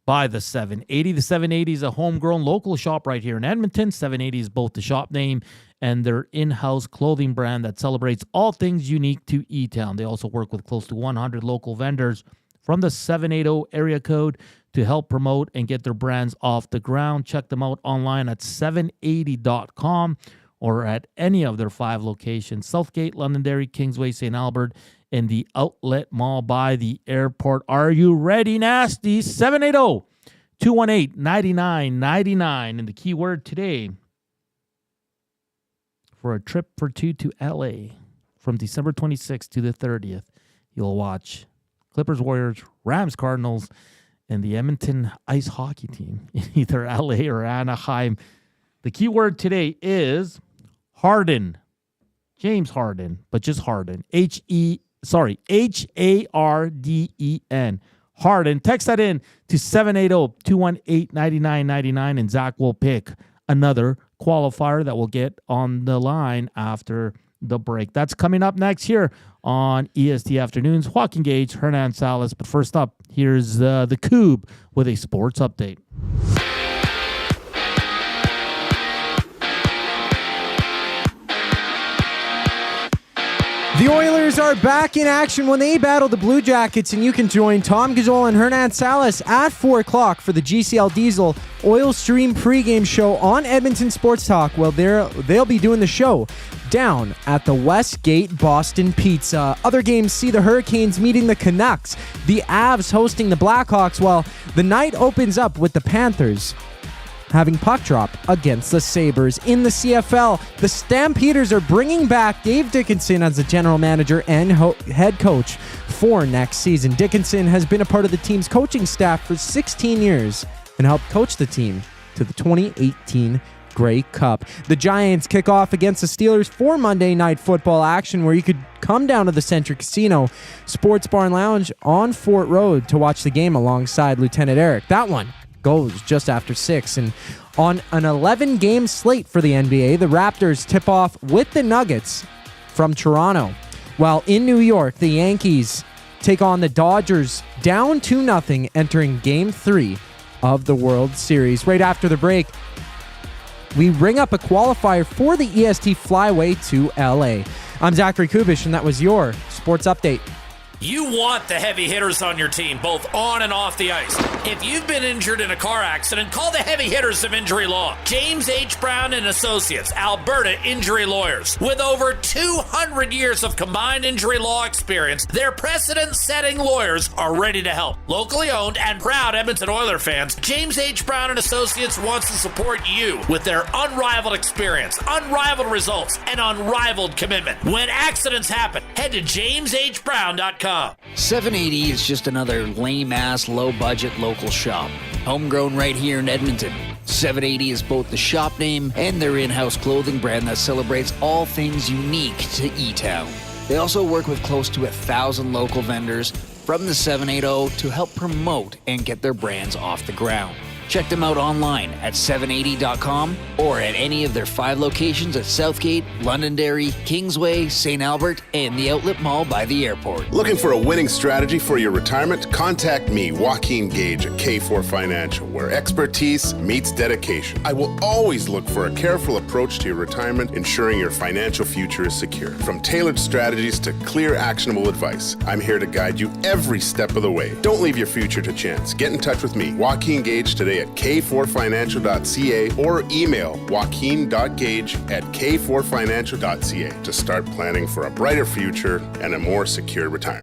by the 780. The 780 is a homegrown local shop right here in Edmonton. 780 is both the shop name and their in-house clothing brand that celebrates all things unique to E-Town. They also work with close to 100 local vendors from the 780 area code to help promote and get their brands off the ground. Check them out online at 780.com or at any of their 5 locations: Southgate, Londonderry, Kingsway, St. Albert, and the Outlet Mall by the airport. Are you ready, Nasty? 780-218-9999. And the keyword today for a trip for 2 to LA from December 26th to the 30th, you'll watch Clippers, Warriors, Rams, Cardinals, and the Edmonton ice hockey team in either LA or Anaheim. The keyword today is Harden. James Harden, but just Harden. Harden. Harden. Text that in to 780-218-9999, and Zach will pick another qualifier that will get on the line after the break. That's coming up next here on EST Afternoons. Joaquin Gage, Hernan Salas. But first up, here's the Kube with a sports update. The Oilers are back in action when they battle the Blue Jackets, and you can join Tom Gazzola and Hernan Salas at 4 o'clock for the GCL Diesel Oil Stream pregame show on Edmonton Sports Talk. Well, they'll be doing the show down at the Westgate Boston Pizza. Other games see the Hurricanes meeting the Canucks, the Avs hosting the Blackhawks, while the night opens up with the Panthers having puck drop against the Sabres. In the CFL, the Stampeders are bringing back Dave Dickinson as the general manager and head coach for next season. Dickinson has been a part of the team's coaching staff for 16 years and helped coach the team to the 2018 Grey Cup. The Giants kick off against the Steelers for Monday Night Football action, where you could come down to the Century Casino Sports Bar and Lounge on Fort Road to watch the game alongside Lieutenant Eric. That one goes just after 6. And on an 11-game slate for the NBA, the Raptors tip off with the Nuggets from Toronto. While in New York, the Yankees take on the Dodgers down 2-0, entering Game 3 of the World Series. Right after the break, we bring up a qualifier for the EST Flyway to LA. I'm Zachary Kubusch, and that was your sports update. You want the heavy hitters on your team, both on and off the ice. If you've been injured in a car accident, call the heavy hitters of injury law. James H. Brown and Associates, Alberta injury lawyers. With over 200 years of combined injury law experience, their precedent-setting lawyers are ready to help. Locally owned and proud Edmonton Oilers fans, James H. Brown and Associates wants to support you with their unrivaled experience, unrivaled results, and unrivaled commitment. When accidents happen, head to jameshbrown.com. 780 is just another lame-ass, low-budget local shop. Homegrown right here in Edmonton. 780 is both the shop name and their in-house clothing brand that celebrates all things unique to E-Town. They also work with close to 1,000 local vendors from the 780 to help promote and get their brands off the ground. Check them out online at 780.com or at any of their 5 locations at Southgate, Londonderry, Kingsway, St. Albert, and the Outlet Mall by the airport. Looking for a winning strategy for your retirement? Contact me, Joaquin Gage at K4 Financial, where expertise meets dedication. I will always look for a careful approach to your retirement, ensuring your financial future is secure. From tailored strategies to clear, actionable advice, I'm here to guide you every step of the way. Don't leave your future to chance. Get in touch with me, Joaquin Gage, today at k4financial.ca or email joaquin.gage@k4financial.ca to start planning for a brighter future and a more secure retirement.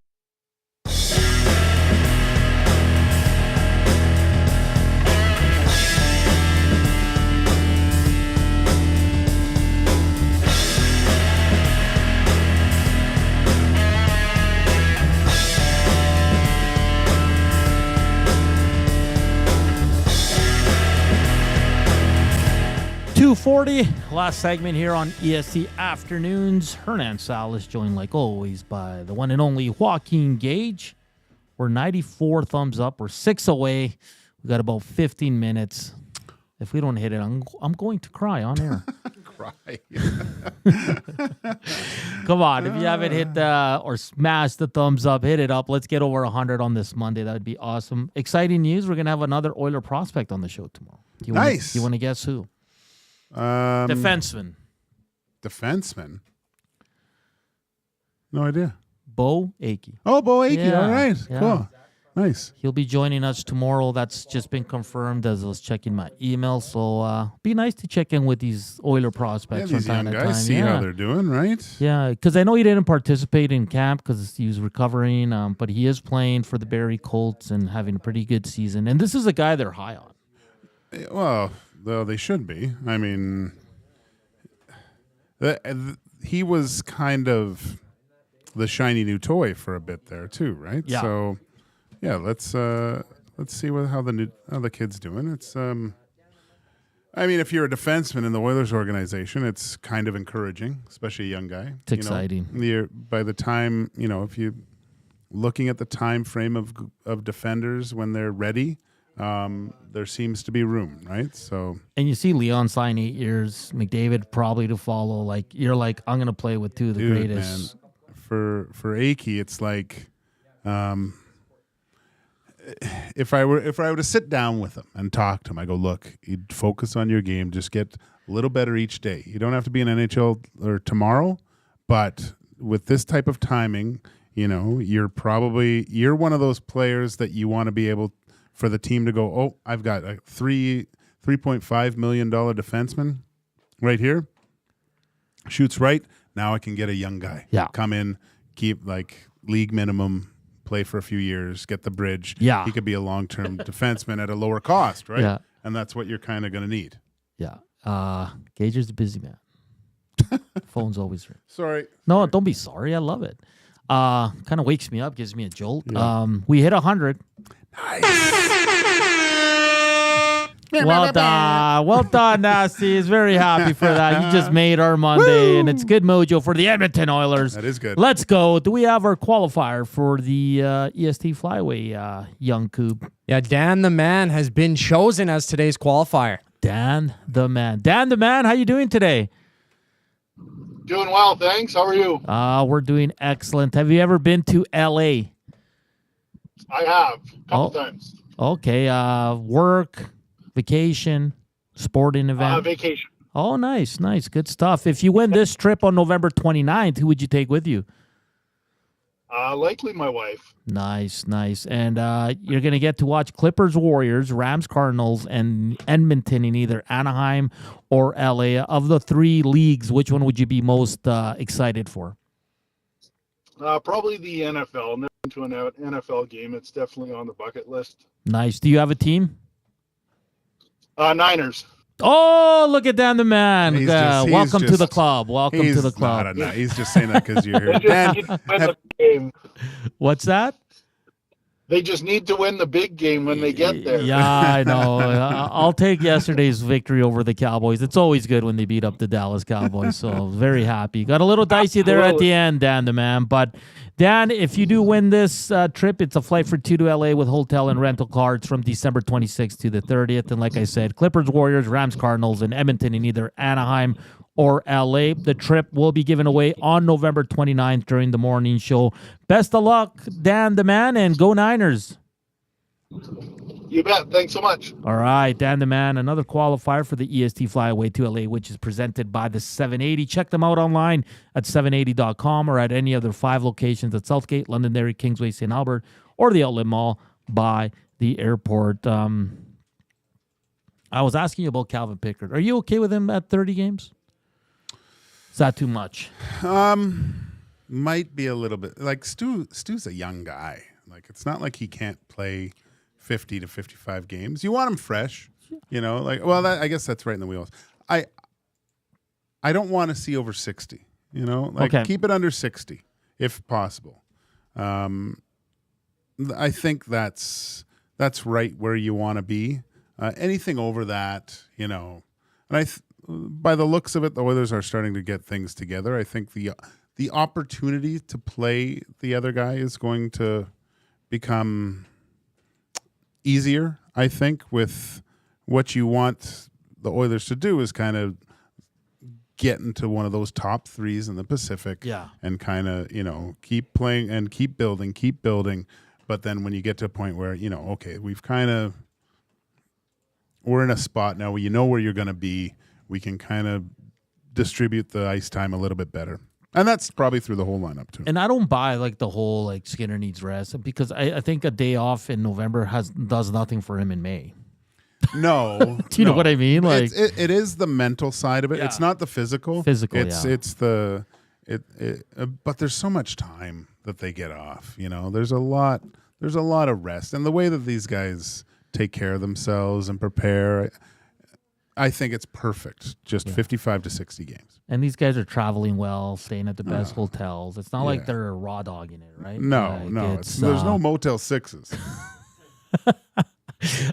2:40, last segment here on EST Afternoons. Hernan Salas joined like always by the one and only Joaquin Gage. We're 94 thumbs up. We're 6 away. We got about 15 minutes. If we don't hit it, I'm going to cry on air. Cry. Come on, if you haven't hit or smashed the thumbs up, hit it up. Let's get over 100 on this Monday. That would be awesome. Exciting news. We're going to have another Oiler prospect on the show tomorrow. Nice. Do you want to guess who? Defenseman. Defenseman? No idea. Bo Akey. Oh, Bo Akey. Yeah, All right. yeah. Cool. Nice. He'll be joining us tomorrow. That's just been confirmed as I was checking my email. So be nice to check in with these Oiler prospects These from time young to guys, time. see how they're doing, right? Yeah, because I know he didn't participate in camp because he was recovering, but he is playing for the Barrie Colts and having a pretty good season. And this is a guy they're high on. Well, they should be. I mean, he was kind of the shiny new toy for a bit there too, right? Yeah. So, yeah, let's see how the kid's doing. It's I mean, if you're a defenseman in the Oilers organization, it's kind of encouraging, especially a young guy. It's exciting. By the time if you looking at the time frame of defenders when they're ready. There seems to be room, right? So, and you see Leon sign 8 years, McDavid probably to follow. Like you're like, I'm gonna play with two of the greatest. Man, for Akey, it's like, if I were to sit down with him and talk to him, I go, look, you'd focus on your game, just get a little better each day. You don't have to be in NHL or tomorrow, but with this type of timing, you're one of those players that you want to be able. For the team to go, oh, I've got a $3.5 million defenseman right here. Shoots right. Now I can get a young guy. Yeah. Come in, keep like league minimum, play for a few years, get the bridge. Yeah. He could be a long-term defenseman at a lower cost, right? Yeah. And that's what you're kind of going to need. Yeah. Gager's a busy man. Phone's always ringing. Sorry. No, don't be sorry. I love it. Kind of wakes me up, gives me a jolt. Yeah. We hit 100. Well done, Nasty. Is very happy for that. You just made our Monday, and it's good mojo for the Edmonton Oilers. That is good. Let's go. Do we have our qualifier for the EST Flyway, young Coob? Yeah, Dan the Man has been chosen as today's qualifier. Dan the Man. Dan the Man, how you doing today? Doing well, thanks. How are you? We're doing excellent. Have you ever been to L.A.? I have a couple times. Okay. Work, vacation, sporting event? Vacation. Oh, nice. Good stuff. If you win this trip on November 29th, who would you take with you? Likely my wife. Nice. And you're going to get to watch Clippers, Warriors, Rams, Cardinals, and Edmonton in either Anaheim or LA. Of the three leagues, which one would you be most excited for? Probably the NFL. Never been to an NFL game. It's definitely on the bucket list. Nice. Do you have a team? Niners. Oh, look at Dan the Man. He's welcome to just- the club. Welcome to the club. He's just saying that because you're here. Dan, What's that? They just need to win the big game when they get there. Yeah, I know. I'll take yesterday's victory over the Cowboys. It's always good when they beat up the Dallas Cowboys. So very happy. Got a little dicey there at the end, Dan the Man. But Dan, if you do win this trip, it's a flight for two to LA with hotel and rental cars from December 26th to the 30th. And like I said, Clippers, Warriors, Rams, Cardinals, and Edmonton in either Anaheim or LA. The trip will be given away on November 29th during the morning show. Best of luck, Dan the Man, and go Niners. You bet. Thanks so much. All right, Dan the Man, another qualifier for the EST Flyaway to LA, which is presented by the 780. Check them out online at 780.com or at any other 5 locations at Southgate, Londonderry, Kingsway, St. Albert, or the Outlet Mall by the airport. I was asking you about Calvin Pickard. Are you okay with him at 30 games? Is that too much? Might be a little bit. Like Stu's a young guy. Like it's not like he can't play 50 to 55 games. You want him fresh, I guess that's right in the wheels. I don't want to see over 60, keep it under 60 if possible. I think that's right where you want to be. Anything over that, and by the looks of it, the Oilers are starting to get things together. I think the opportunity to play the other guy is going to become easier. I think with what you want the Oilers to do is kind of get into one of those top threes in the Pacific, and kind of keep playing and keep building. But then when you get to a point where okay, we're in a spot now where you know where you're going to be. We can kind of distribute the ice time a little bit better. And that's probably through the whole lineup, too. And I don't buy, the whole, Skinner needs rest, because I think a day off in November does nothing for him in May. No. Do you know what I mean? It is the mental side of it. Yeah. It's not the physical. It's the but there's so much time that they get off. There's a lot of rest. And the way that these guys take care of themselves and prepare, I think it's perfect. Just 55 to 60 games. And these guys are traveling well, staying at the best hotels. It's not like they're raw dogging it, right? No, there's no Motel 6s.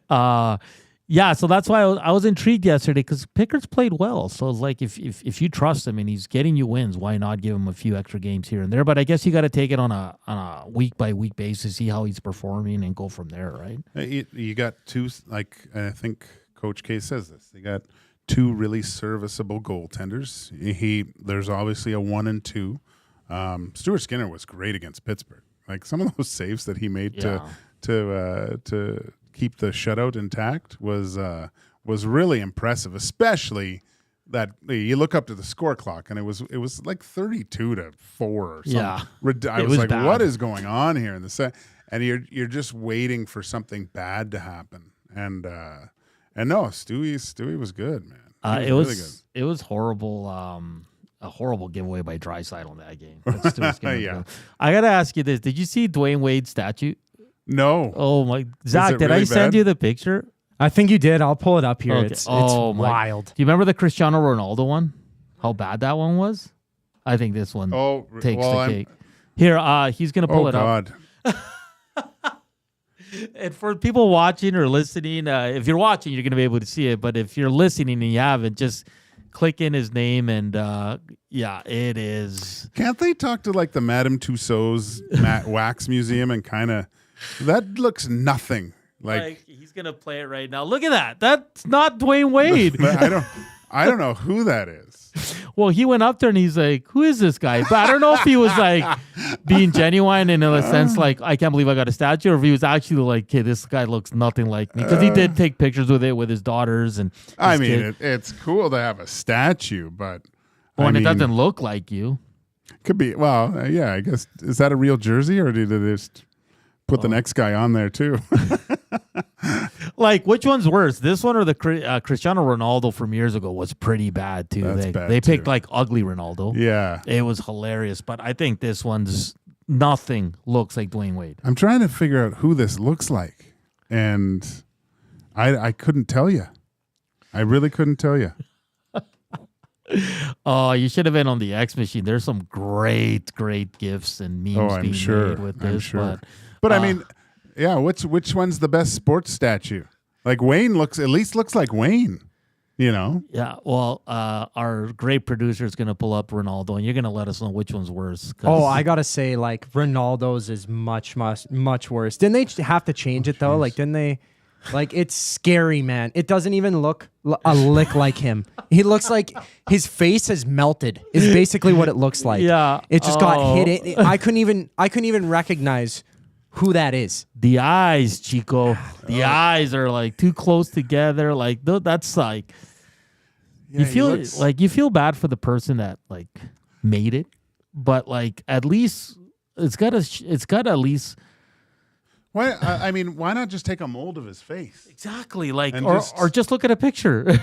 So that's why I was intrigued yesterday, because Pickett's played well. So it's like, if you trust him and he's getting you wins, why not give him a few extra games here and there? But I guess you got to take it on a week by week basis, see how he's performing, and go from there, right? You got two, I think Coach K says this. They got two really serviceable goaltenders. There's obviously a 1 and 2. Stuart Skinner was great against Pittsburgh. Some of those saves that he made to keep the shutout intact was really impressive. Especially that you look up to the score clock and it was 32-4 or something. Yeah, I was like, bad. What is going on here in the set? And you're just waiting for something bad to happen. And no, Stewie was good, man. It was really good. It was horrible. A horrible giveaway by Draisaitl in that game. Yeah. I gotta ask you this: did you see Dwayne Wade's statue? No. Oh my, Zach, did really I send bad? you the picture? I think you did. I'll pull it up here. Okay. It's wild. Do you remember the Cristiano Ronaldo one? How bad that one was? I think this one takes the cake. Here, he's gonna pull it up. And for people watching or listening, if you're watching, you're going to be able to see it. But if you're listening and you haven't, just click in his name and, it is. Can't they talk to the Madame Tussauds Wax Museum and kind of, that looks nothing like he's going to play it right now. Look at that. That's not Dwayne Wade. I don't know who that is. Well, he went up there and he's like, who is this guy? But I don't know if he was being genuine in a sense, I can't believe I got a statue, or if he was actually like, hey, this guy looks nothing like me. Because he did take pictures with it with his daughters. And it's cool to have a statue, but it doesn't look like you. Could be. Well, I guess. Is that a real jersey, or did they just put the next guy on there too? Which one's worse, this one or the Cristiano Ronaldo from years ago was pretty bad too. They picked ugly Ronaldo. Yeah, it was hilarious. But I think this one's nothing looks like Dwayne Wade. I'm trying to figure out who this looks like, and I couldn't tell you. I really couldn't tell you. Oh, you should have been on the X machine. There's some great gifs and memes being made with this. I'm sure. But I mean, which one's the best sports statue? Wayne looks like Wayne, Yeah, well, our great producer is going to pull up Ronaldo, and you're going to let us know which one's worse. Oh, I got to say, Ronaldo's is much worse. Didn't they have to change it, though? Didn't they? It's scary, man. It doesn't even look a lick like him. He looks like his face has melted, is basically what it looks like. Yeah. It just got hit. I couldn't even recognize who that is. The eyes, Chico. The eyes are too close together. That's you feel bad for the person that made it, but at least it's got at least. Why? I mean, why not just take a mold of his face? Exactly. Or just look at a picture.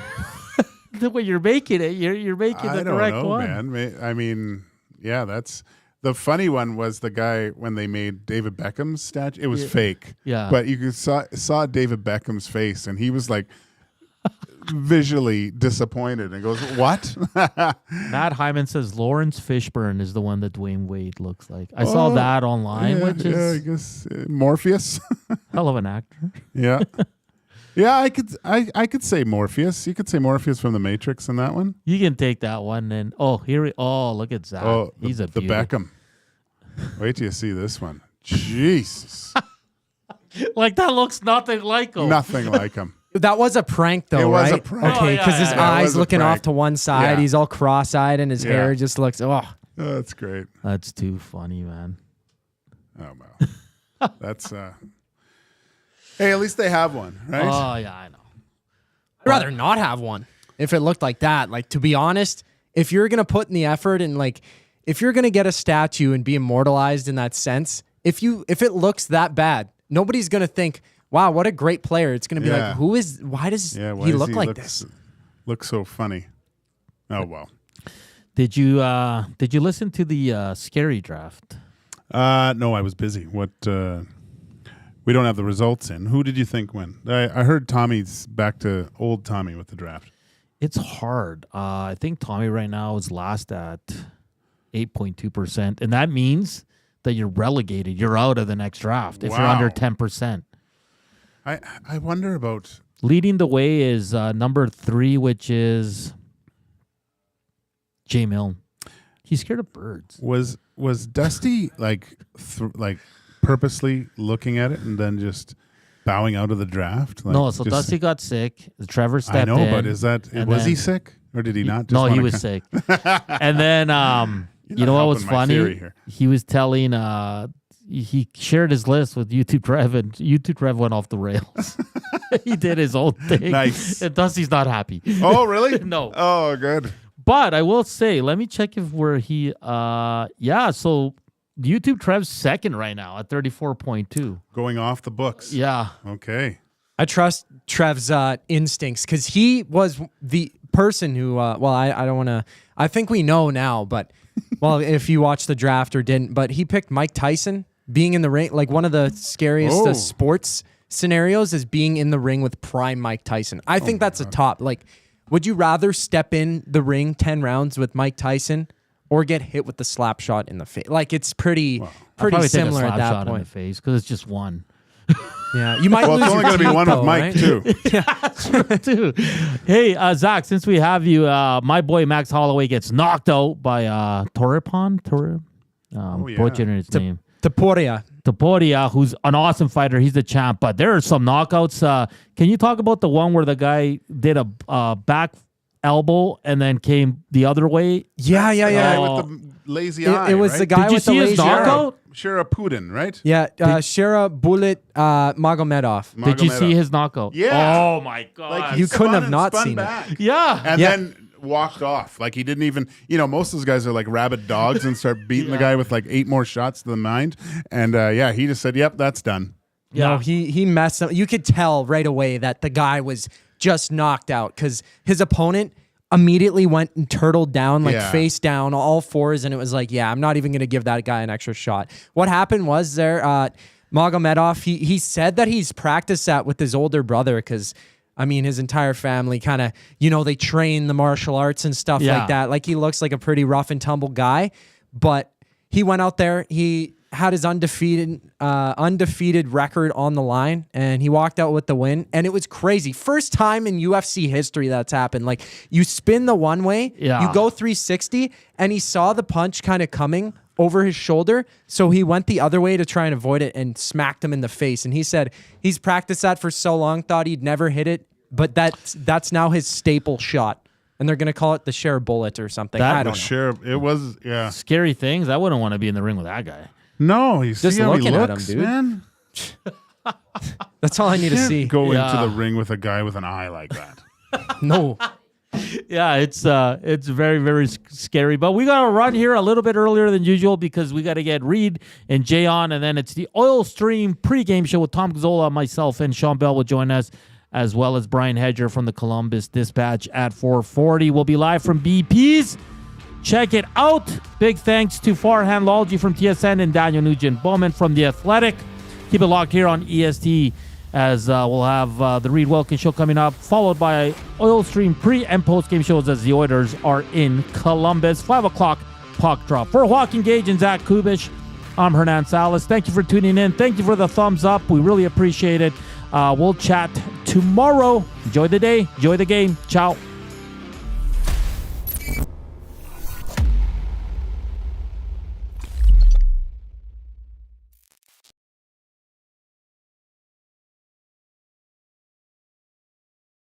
The way you're making it, you're making the correct one. I don't know, man. I mean, yeah, that's. The funny one was the guy when they made David Beckham's statue. It was fake. Yeah. But you saw David Beckham's face, and he was visually disappointed and goes, "What?" Matt Hyman says Lawrence Fishburne is the one that Dwayne Wade looks like. I saw that online, which is I guess Morpheus. Hell of an actor. Yeah. Yeah, I could say Morpheus. You could say Morpheus from the Matrix in that one. You can take that one. And look at Zach. Oh, He's a the beauty. Beckham. Wait till you see this one. Jesus. Like that looks nothing like him. Nothing like him. That was a prank, though, It was right? a prank. Okay, because his eyes looking off to one side. Yeah. He's all cross-eyed, and his hair just looks. Oh, that's great. That's too funny, man. Oh well. That's Hey, at least they have one, right? Oh yeah, I know. I'd rather not have one if it looked like that. Like, to be honest, if you're gonna put in the effort and like, if you're gonna get a statue and be immortalized in that sense, if it looks that bad, nobody's gonna think, wow, what a great player. It's going to be like, why does he look like this? Looks so funny. Oh, well. Did you listen to the scary draft? No, I was busy. We don't have the results in. Who did you think win? I heard Tommy's back to old Tommy with the draft. It's hard. I think Tommy right now is last at 8.2%. And that means that you're relegated. You're out of the next draft if you're under 10%. I wonder about... Leading the way is number 3, which is Jay Milne. He's scared of birds. Was Dusty like purposely looking at it and then just bowing out of the draft? Like, no, so Dusty got sick. Trevor stepped in. I know, but was he sick or did he not? No, he was sick. And then you know what was funny? He was telling he shared his list with YouTube Trev, and YouTube Trev went off the rails. He did his own thing. Nice. And Dusty's not happy. Oh, really? No. Oh, good. But I will say, let me check if so YouTube Trev's second right now at 34.2. Going off the books. Yeah. Okay. I trust Trev's instincts because he was the person who, I don't want to, I think we know now, but, well, if you watched the draft or didn't, but he picked Mike Tyson being in the ring. Like, one of the scariest sports scenarios is being in the ring with prime Mike Tyson. I think that's a top. Like, would you rather step in the ring 10 rounds with Mike Tyson or get hit with the slap shot in the face? Like, it's pretty similar at that point. In the face because it's just one. Yeah, you might lose it's only going to be one with Mike, too. Yeah, too. Hey, Zach, since we have you, my boy Max Holloway gets knocked out by Toripon. Butchering his name. Taporia, who's an awesome fighter. He's the champ, but there are some knockouts. Can you talk about the one where the guy did a back elbow and then came the other way? Yeah. With the lazy eye. It was right? the guy Did you with the see his lazy knockout? Shira Putin, right? Yeah, Shira Bullet Magomedov. Did you see his knockout? Yeah. Oh my god! Like You couldn't have not seen it. Yeah. And then walked off. Like, he didn't even, most of those guys are like rabid dogs and start beating the guy with like 8 more shots to the mind. And he just said, yep, that's done. Yeah. No, he messed up. You could tell right away that the guy was just knocked out because his opponent immediately went and turtled down, face down, all fours. And it was like, I'm not even going to give that guy an extra shot. What happened was Magomedov, he said that he's practiced that with his older brother because, his entire family kind of, they train the martial arts and stuff like that. Like, he looks like a pretty rough and tumble guy, but he went out there, he had his undefeated record on the line, and he walked out with the win, and it was crazy. First time in UFC history that's happened. Like, you spin the one way, you go 360, and he saw the punch kind of coming over his shoulder, so he went the other way to try and avoid it and smacked him in the face. And he said he's practiced that for so long, thought he'd never hit it, but that's now his staple shot. And they're going to call it the Share Bullet or something. I don't know. It was, Scary things. I wouldn't want to be in the ring with that guy. No, he's just looking at him, dude. Man. That's all I need to see. Go into the ring with a guy with an eye like that. No. Yeah, it's very, very scary. But we got to run here a little bit earlier than usual because we got to get Reed and Jay on, and then it's the Oil Stream pregame show with Tom Gazzola, myself, and Sean Bell will join us, as well as Brian Hedger from the Columbus Dispatch at 4:40. We'll be live from BP's. Check it out. Big thanks to Farhan Lalji from TSN and Daniel Nugent-Bowman from The Athletic. Keep it locked here on EST as we'll have the Reed Wilkins show coming up, followed by Oil Stream pre- and post-game shows as the Oilers are in Columbus. 5 o'clock puck drop. For Joaquin Gage and Zach Kubusch, I'm Hernan Salas. Thank you for tuning in. Thank you for the thumbs up. We really appreciate it. We'll chat to tomorrow. Enjoy the day. Enjoy the game. Ciao.